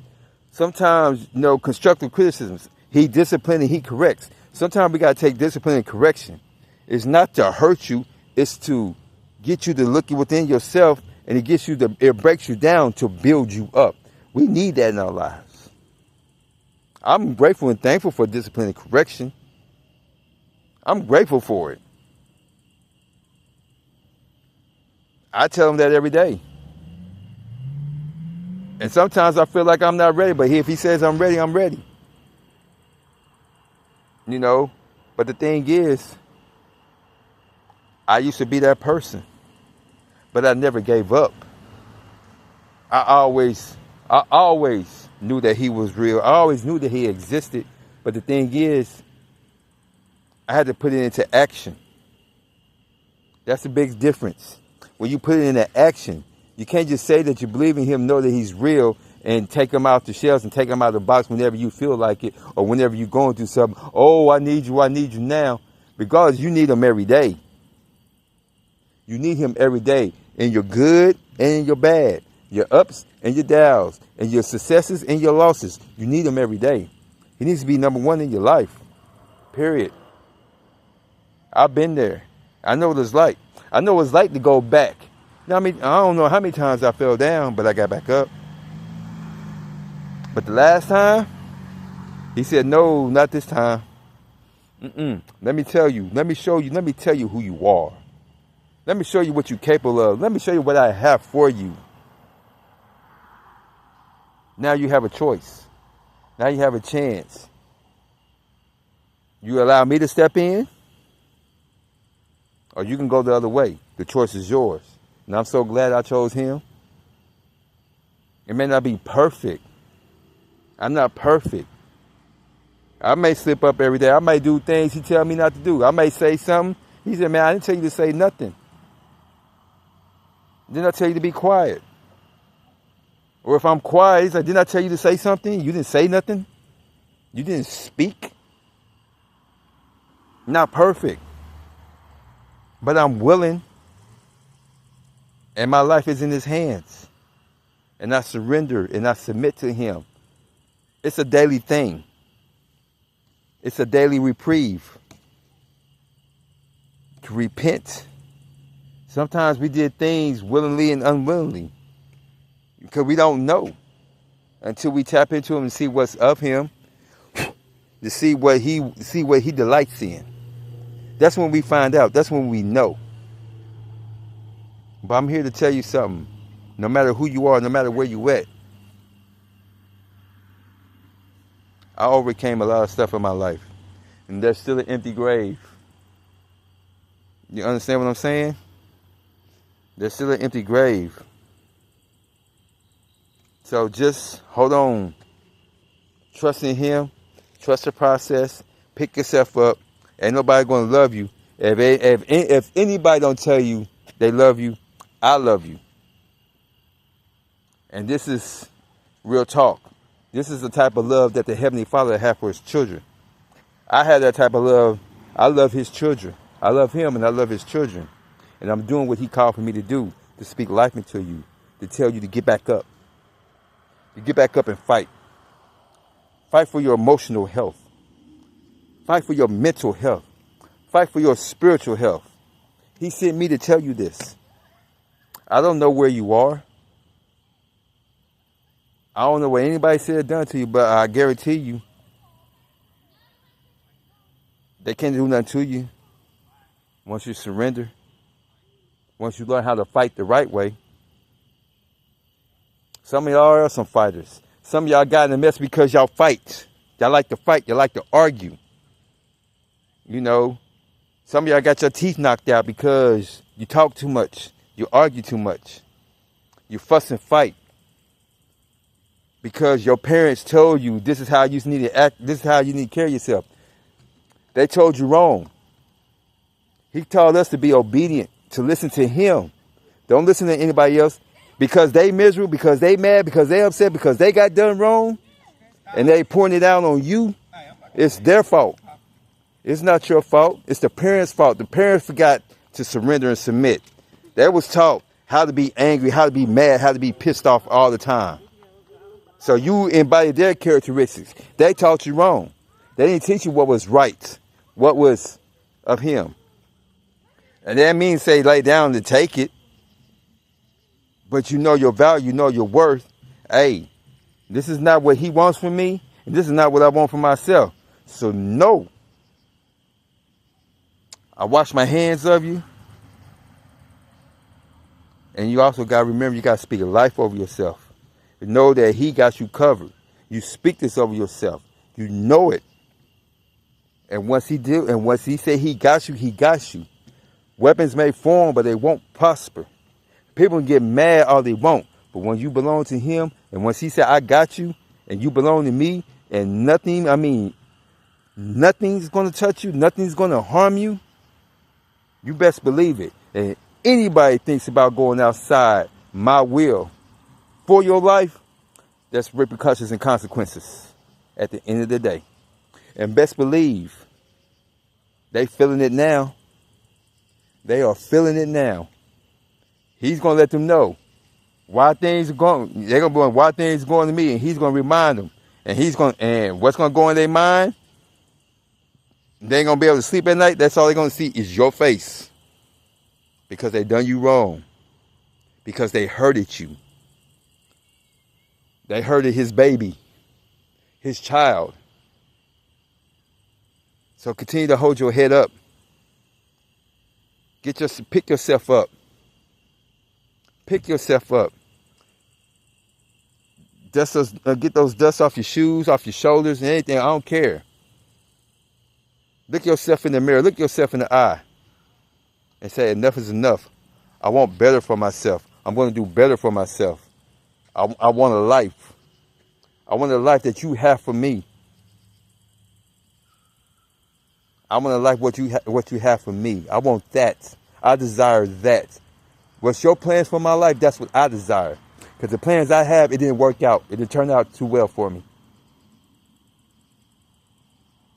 sometimes, constructive criticisms. He disciplines and he corrects. Sometimes we got to take discipline and correction. It's not to hurt you. It's to get you to look within yourself, and it breaks you down to build you up. We need that in our lives. I'm grateful and thankful for discipline and correction. I'm grateful for it. I tell them that every day. And sometimes I feel like I'm not ready, but if he says I'm ready, I'm ready. But the thing is, I used to be that person, but I never gave up. I always knew that he was real. I always knew that he existed. But the thing is, I had to put it into action. That's the big difference. When you put it into action, you can't just say that you believe in him, know that he's real, and take him out the shelves and take him out of the box whenever you feel like it, or whenever you're going through something. Oh, I need you now. Because you need him every day. You need him every day, in your good and in your bad, your ups and your downs, and your successes and your losses. You need him every day. He needs to be number one in your life, period. I've been there. I know what it's like. I know what it's like to go back. I don't know how many times I fell down, but I got back up. But the last time, he said, no, not this time. Let me tell you. Let me show you. Let me tell you who you are. Let me show you what you're capable of. Let me show you what I have for you. Now you have a choice. Now you have a chance. You allow me to step in, or you can go the other way. The choice is yours. And I'm so glad I chose him. It may not be perfect. I'm not perfect. I may slip up every day. I may do things he tell me not to do. I may say something. He said, man, I didn't tell you to say nothing. Didn't I tell you to be quiet? Or if I'm quiet, he's like, didn't I tell you to say something? You didn't say nothing? You didn't speak? Not perfect. But I'm willing. And my life is in his hands. And I surrender and I submit to him. It's a daily thing. It's a daily reprieve. To repent. Sometimes we did things willingly and unwillingly. Because we don't know. Until we tap into him and see what's of him. To see what he delights in. That's when we find out. That's when we know. But I'm here to tell you something. No matter who you are, no matter where you at, I overcame a lot of stuff in my life. And there's still an empty grave. You understand what I'm saying? There's still an empty grave. So just hold on. Trust in him. Trust the process. Pick yourself up. Ain't nobody going to love you. If anybody don't tell you they love you, I love you. And this is real talk. This is the type of love that the Heavenly Father has for his children. I have that type of love. I love his children. I love him and I love his children. And I'm doing what he called for me to do, to speak life into you, to tell you to get back up. To get back up and fight. Fight for your emotional health. Fight for your mental health. Fight for your spiritual health. He sent me to tell you this. I don't know where you are. I don't know what anybody said or done to you, but I guarantee you, they can't do nothing to you once you surrender. Once you learn how to fight the right way. Some of y'all are some fighters. Some of y'all got in a mess because y'all fight. Y'all like to fight. Y'all like to argue. You know, some of y'all got your teeth knocked out because you talk too much. You argue too much. You fuss and fight. Because your parents told you this is how you need to act. This is how you need to carry yourself. They told you wrong. He told us to be obedient, to listen to him. Don't listen to anybody else. Because they miserable, because they mad, because they upset, because they got done wrong, and they pointing it out on you, it's their fault. It's not your fault. It's the parents' fault. The parents forgot to surrender and submit. They was taught how to be angry, how to be mad, how to be pissed off all the time. So you embody their characteristics. They taught you wrong. They didn't teach you what was right, what was of him. And that means say lay down to take it. But you know your value, you know your worth. Hey, this is not what he wants from me, and this is not what I want for myself. So no. I wash my hands of you. And you also got to remember, you got to speak life over yourself. You know that he got you covered. You speak this over yourself. You know it. And once he do, and once he say he got you, he got you. Weapons may form, but they won't prosper. People can get mad all they want, but when you belong to him, and once he said, I got you, and you belong to me, and nothing's going to touch you, nothing's going to harm you, you best believe it. And anybody thinks about going outside my will for your life, that's repercussions and consequences at the end of the day. And best believe, they feeling it now. They are feeling it now. He's going to let them know why things are going. They're going to be why things are going to me, and he's going to remind them. And what's going to go in their mind? They ain't going to be able to sleep at night. That's all they're going to see is your face. Because they done you wrong. Because they hurted you. They hurted his baby. His child. So continue to hold your head up. Pick yourself up. Pick yourself up. Get those dust off your shoes, off your shoulders, and anything. I don't care. Look yourself in the mirror. Look yourself in the eye. And say, enough is enough. I want better for myself. I'm going to do better for myself. I want a life. I want a life that you have for me. I want a life what you have for me. I want that. I desire that. What's your plans for my life? That's what I desire. Because the plans I have, it didn't work out. It didn't turn out too well for me.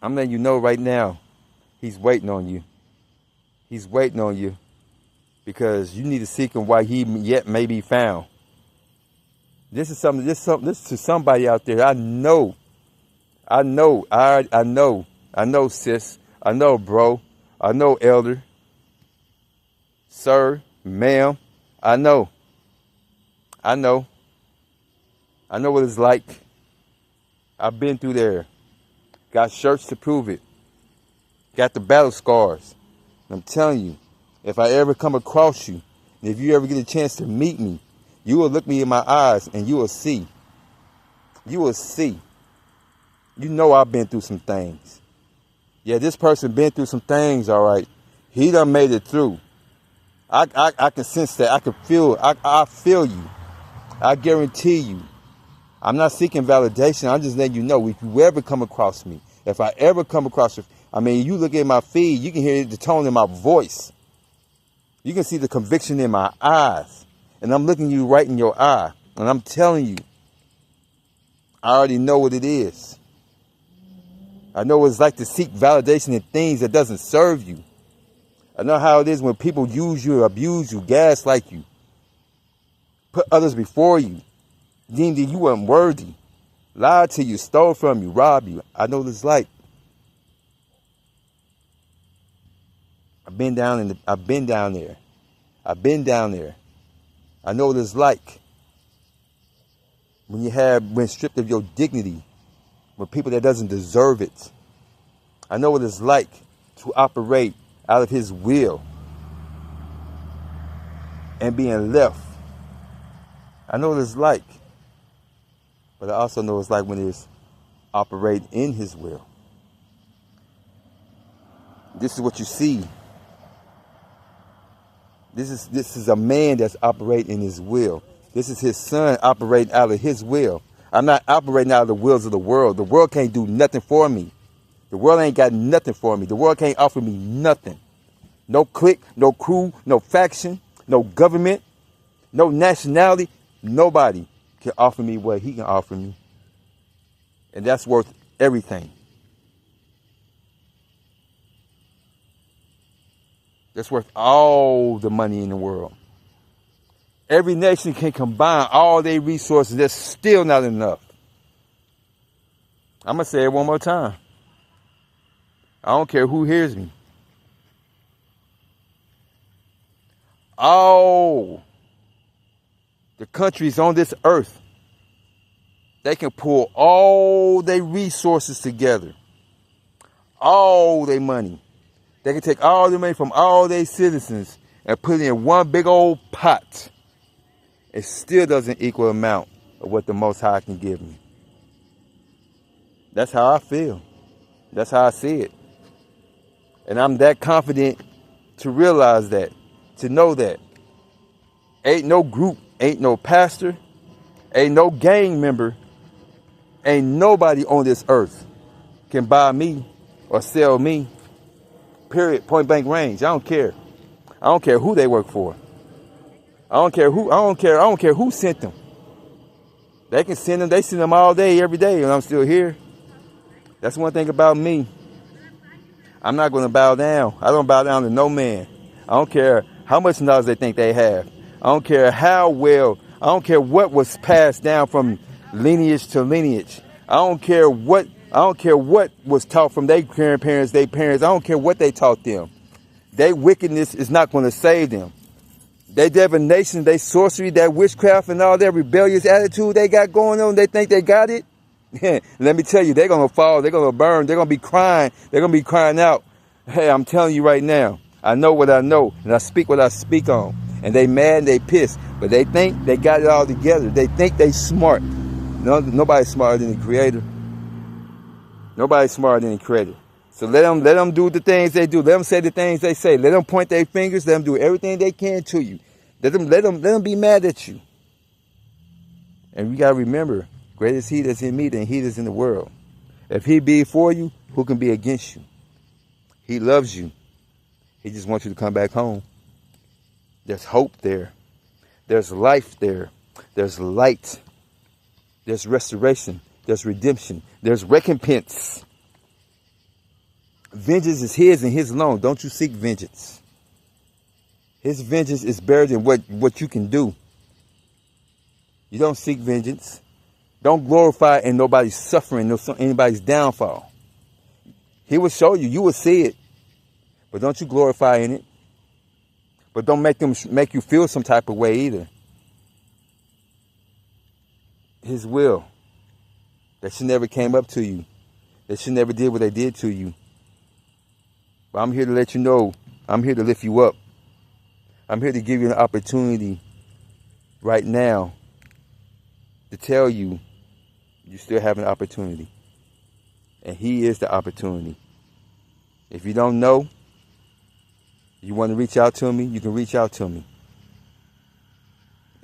I'm letting you know right now, he's waiting on you. He's waiting on you. Because you need to seek him while he yet may be found. This is to somebody out there. I know, sis. I know, bro. I know, elder. Sir, ma'am. I know what it's like. I've been through there. Got shirts to prove it. Got the battle scars. I'm telling you, if I ever come across you, and if you ever get a chance to meet me, you will look me in my eyes and you will see. You will see. You know I've been through some things. Yeah, this person been through some things, all right. He done made it through. I can sense that. I can feel it. I feel you. I guarantee you. I'm not seeking validation. I'm just letting you know, if you ever come across me, if I ever come across you, you look at my feed, you can hear the tone in my voice. You can see the conviction in my eyes. And I'm looking you right in your eye. And I'm telling you, I already know what it is. I know what it's like to seek validation in things that doesn't serve you. I know how it is when people use you, abuse you, gaslight you, put others before you, deemed that you weren't worthy, lied to you, stole from you, robbed you. I know what it's like. I've been down there. I've been down there. I know what it's like when stripped of your dignity, with people that doesn't deserve it. I know what it's like to operate out of his will and being left. I know what it's like, but I also know what it's like when it's operate in his will. This is what you see. This is a man that's operating in his will. This is his son operating out of his will. I'm not operating out of the wills of the world. The world can't do nothing for me. The world ain't got nothing for me. The world can't offer me nothing. No clique, no crew, no faction, no government, no nationality. Nobody can offer me what he can offer me. And that's worth everything. That's worth all the money in the world. Every nation can combine all their resources. That's still not enough. I'm going to say it one more time. I don't care who hears me. All the countries on this earth, they can pull all their resources together. All their money. They can take all the money from all their citizens and put it in one big old pot. It still doesn't equal the amount of what the Most High can give me. That's how I feel. That's how I see it. And I'm that confident to realize that, to know that. Ain't no group, ain't no pastor, ain't no gang member, ain't nobody on this earth can buy me or sell me. Period. Point blank range. I don't care. I don't care who they work for. I don't care who sent them. They can send them. They send them all day, every day, and I'm still here. That's one thing about me. I'm not going to bow down. I don't bow down to no man. I don't care how much knowledge they think they have. I don't care how well. I don't care what was passed down from lineage to lineage. I don't care what was taught from their grandparents, their parents. I don't care what they taught them. Their wickedness is not going to save them. Their divination, their sorcery, that witchcraft, and all that rebellious attitude they got going on, they think they got it. Let me tell you, they're going to fall. They're going to burn. They're going to be crying. They're going to be crying out. Hey, I'm telling you right now, I know what I know, and I speak what I speak on. And they mad and they pissed, but they think they got it all together. They think they smart. No, nobody's smarter than the Creator. Nobody's smarter than the Creator. So let them do the things they do. Let them say the things they say. Let them point their fingers. Let them do everything they can to you. Let them be mad at you. And we got to remember, greater is he that's in me than he that's in the world. If he be for you, who can be against you? He loves you. He just wants you to come back home. There's hope there. There's life there. There's light. There's restoration. There's redemption. There's recompense. Vengeance is his and his alone. Don't you seek vengeance. His vengeance is better than what you can do. You don't seek vengeance. Don't glorify in nobody's suffering, anybody's downfall. He will show you. You will see it. But don't you glorify in it. But don't make you feel some type of way either. His will. That she never came up to you. That she never did what they did to you. But I'm here to let you know. I'm here to lift you up. I'm here to give you an opportunity right now to tell you you still have an opportunity. And he is the opportunity. If you don't know, you want to reach out to me, you can reach out to me.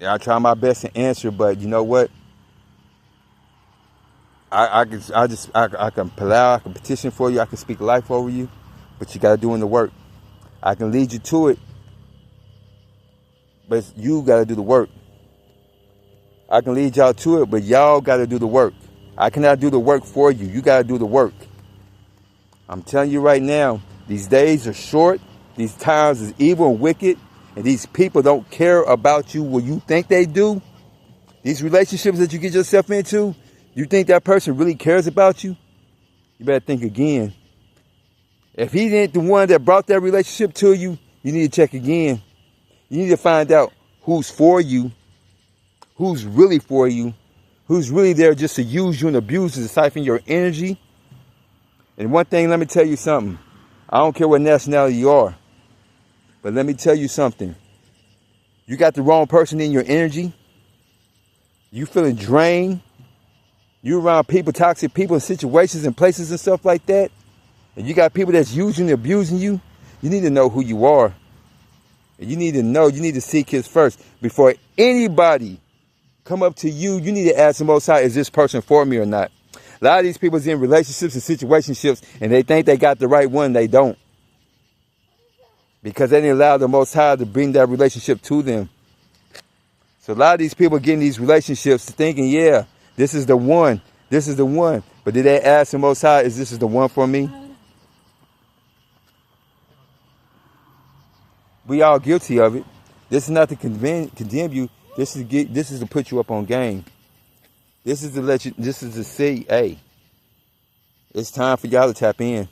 I try my best to answer, but you know what? I can plow, I can petition for you, I can speak life over you, but you got to do in the work. I can lead you to it, but you got to do the work. I can lead y'all to it, but y'all got to do the work. I cannot do the work for you. You got to do the work. I'm telling you right now, these days are short. These times is evil and wicked. And these people don't care about you what you think they do. These relationships that you get yourself into, you think that person really cares about you? You better think again. If he ain't the one that brought that relationship to you, you need to check again. You need to find out who's for you, who's really for you, who's really there just to use you and abuse you, to siphon your energy. And one thing, let me tell you something. I don't care what nationality you are, but let me tell you something. You got the wrong person in your energy. You feeling drained. You around people, toxic people in situations and places and stuff like that. And you got people that's using and abusing you. You need to know who you are. And you need to know, you need to seek his first. Before anybody come up to you, you need to ask the Most High, is this person for me or not? A lot of these people is in relationships and situationships, and they think they got the right one. They don't. Because they didn't allow the Most High to bring that relationship to them. So a lot of these people get in these relationships thinking, yeah, this is the one. This is the one. But did they ask the Most High, is this the one for me? We all guilty of it. This is not to condemn you. This is to put you up on game. This is to let you. This is to say, hey, it's time for y'all to tap in.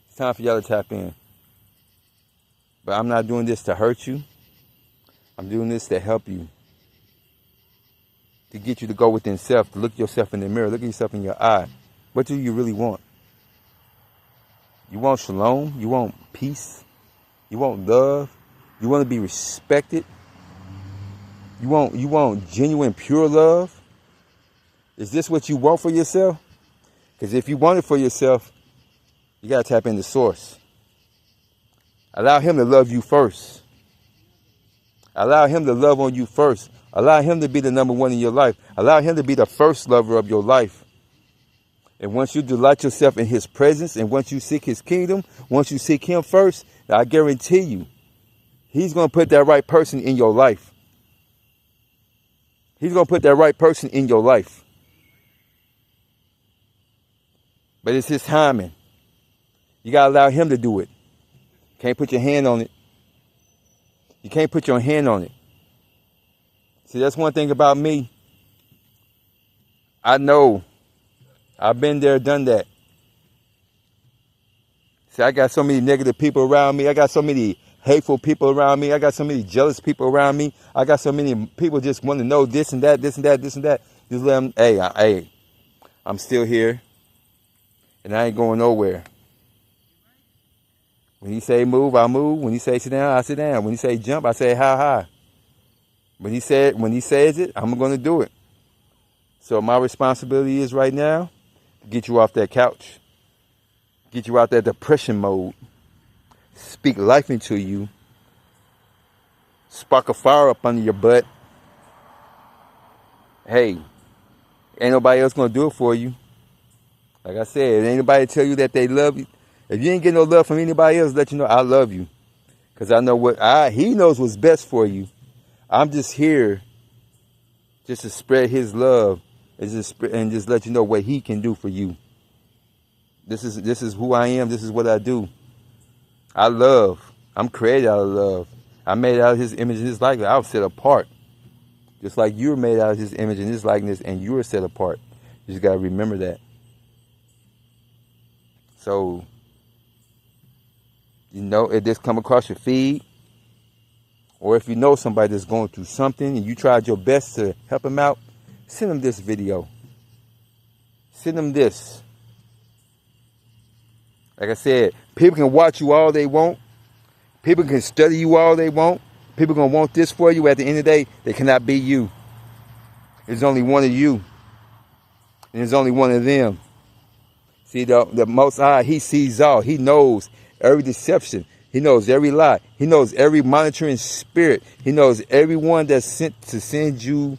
It's time for y'all to tap in. But I'm not doing this to hurt you. I'm doing this to help you. To get you to go within self, to look yourself in the mirror, look at yourself in your eye. What do you really want? You want shalom? You want peace? You want love? You want to be respected? You want genuine, pure love? Is this what you want for yourself? Because if you want it for yourself, you got to tap into source. Allow him to love you first. Allow him to love on you first. Allow him to be the number one in your life. Allow him to be the first lover of your life. And once you delight yourself in his presence, and once you seek his kingdom, once you seek him first, I guarantee you, he's going to put that right person in your life. He's going to put that right person in your life. But it's his timing. You got to allow him to do it. Can't put your hand on it. You can't put your hand on it. See, that's one thing about me. I know. I've been there, done that. See, I got so many negative people around me. I got so many hateful people around me. I got so many jealous people around me. I got so many people just want to know this and that, this and that, this and that. Just let them, hey, I'm still here. And I ain't going nowhere. When he say move, I move. When he say sit down, I sit down. When he say jump, I say how high. When he says it, I'm going to do it. So my responsibility is right now to get you off that couch. Get you out that depression mode. Speak life into you. Spark a fire up under your butt. Hey, ain't nobody else going to do it for you. Like I said, ain't nobody tell you that they love you. If you ain't getting no love from anybody else, let you know I love you. Because I know he knows what's best for you. I'm just here just to spread his love and just let you know what he can do for you. This is who I am. This is what I do. I love. I'm created out of love. I'm made out of his image and his likeness. I was set apart. Just like you're made out of his image and his likeness, and you're set apart. You just got to remember that. So, you know, if this come across your feed, or if you know somebody that's going through something and you tried your best to help them out, send them this video. Send them this. Like I said, people can watch you all they want. People can study you all they want. People going to want this for you. At the end of the day, they cannot be you. There's only one of you. And there's only one of them. See, the Most High, he sees all. He knows every deception. He knows every lie. He knows every monitoring spirit. He knows everyone that's sent to send you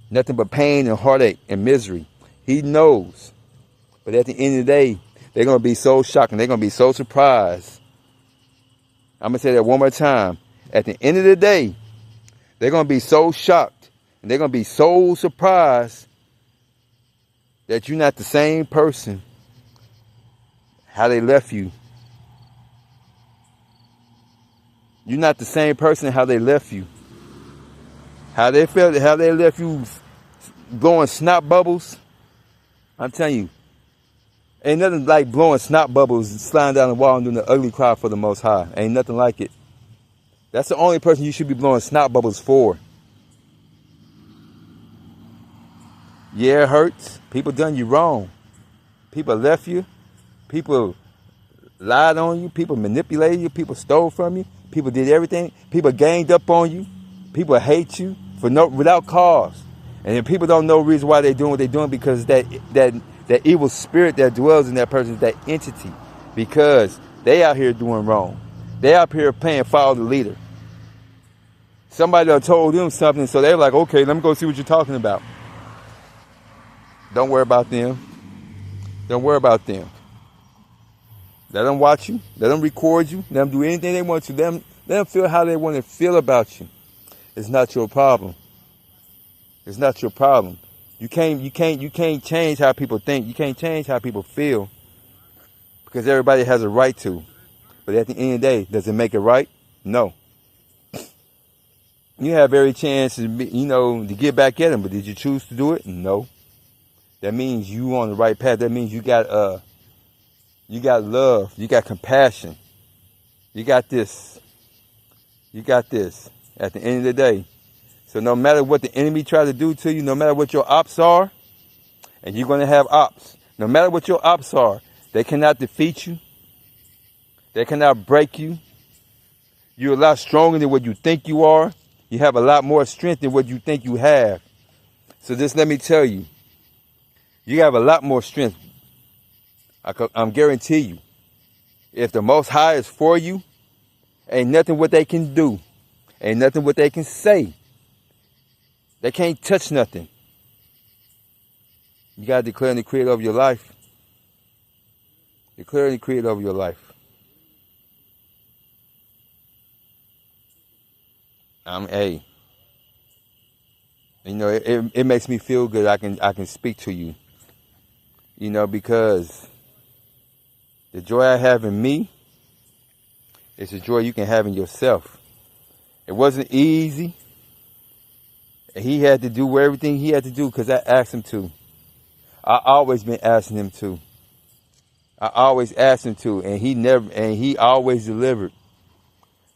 nothing but pain and heartache and misery. He knows. But at the end of the day, they're going to be so shocked and they're going to be so surprised. I'm going to say that one more time. At the end of the day, they're going to be so shocked and they're going to be so surprised that you're not the same person how they left you. You're not the same person how they left you. How they felt, how they left you blowing snot bubbles. I'm telling you, Ain't nothing like blowing snot bubbles, sliding down the wall and doing the ugly cry for the Most High. Ain't nothing like it. That's the only person you should be blowing snot bubbles for. Yeah, it hurts. People done you wrong. People left you. People lied on you. People manipulated you. People stole from you. People did everything. People ganged up on you. People hate you without cause. And then people don't know the reason why they're doing what they're doing, because that evil spirit that dwells in that person, that entity, because they out here doing wrong. They out here playing follow the leader. Somebody done told them something, so they're like, okay, let me go see what you're talking about. Don't worry about them. Don't worry about them. Let them watch you. Let them record you. Let them do anything they want to. Let them feel how they want to feel about you. It's not your problem. It's not your problem. You can't change how people think. You can't change how people feel, because everybody has a right to. But at the end of the day, does it make it right? No. You have every chance to get back at them, but did you choose to do it? No. That means you on the right path. That means you got love, you got compassion, you got this. You got this. At the end of the day. So no matter what the enemy tries to do to you, no matter what your ops are, and you're going to have ops. No matter what your ops are, they cannot defeat you. They cannot break you. You're a lot stronger than what you think you are. You have a lot more strength than what you think you have. So just let me tell you, you have a lot more strength. I'm guarantee you. If the Most High is for you, ain't nothing what they can do. Ain't nothing what they can say. They can't touch nothing. You got to declare and decree it over your life. Declare and decree it over your life. It makes me feel good. I can speak to you. Because the joy I have in me is the joy you can have in yourself. It wasn't easy. He had to do everything he had to do because I asked him to. I always been asking him to. I always asked him to, and he always delivered.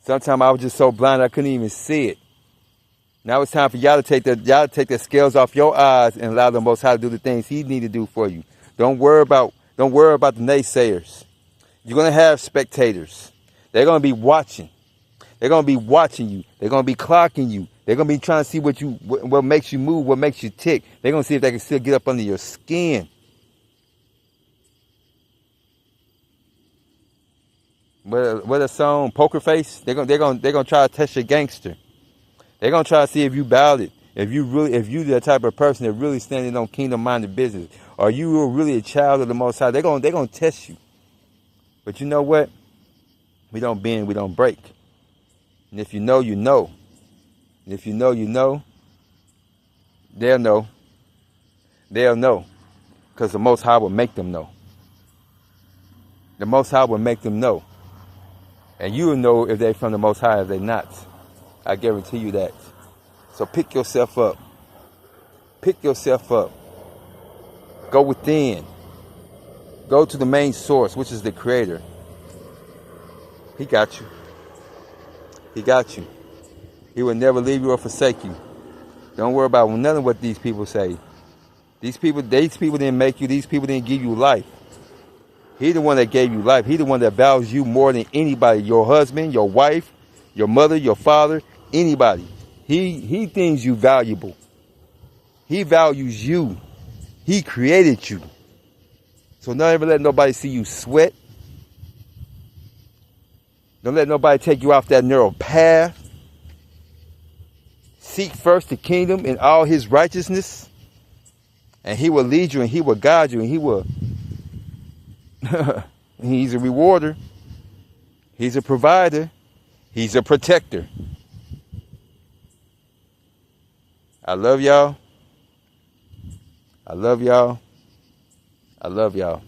Sometimes I was just so blind I couldn't even see it. Now it's time for y'all to take the scales off your eyes and allow the Most High to do the things he need to do for you. Don't worry about the naysayers. You're gonna have spectators. They're gonna be watching. They're gonna be watching you. They're gonna be clocking you. They're gonna be trying to see what makes you move, what makes you tick. They're gonna see if they can still get up under your skin. What a song, Poker Face. They're gonna try to test your gangster. They're gonna try to see if you bout it. If you the type of person that really standing on kingdom-minded business, or you are really a child of the Most High. They're gonna test you. But you know what? We don't bend, we don't break. And if you know, you know. And if you know, you know. They'll know. They'll know. Because the Most High will make them know. The Most High will make them know. And you will know if they're from the Most High, if they're not. I guarantee you that. So pick yourself up. Pick yourself up. Go within. Go to the main source, which is the Creator. He got you. He got you. He will never leave you or forsake you. Don't worry about none of what these people say. These people didn't make you. These people didn't give you life. He the one that gave you life. He the one that values you more than anybody. Your husband, your wife, your mother, your father, anybody. He thinks you valuable. He values you. He created you. So don't ever let nobody see you sweat. Don't let nobody take you off that narrow path. Seek first the kingdom and all his righteousness, and he will lead you and he will guide you and he will he's a rewarder. He's a provider. He's a protector. I love y'all. I love y'all. I love y'all.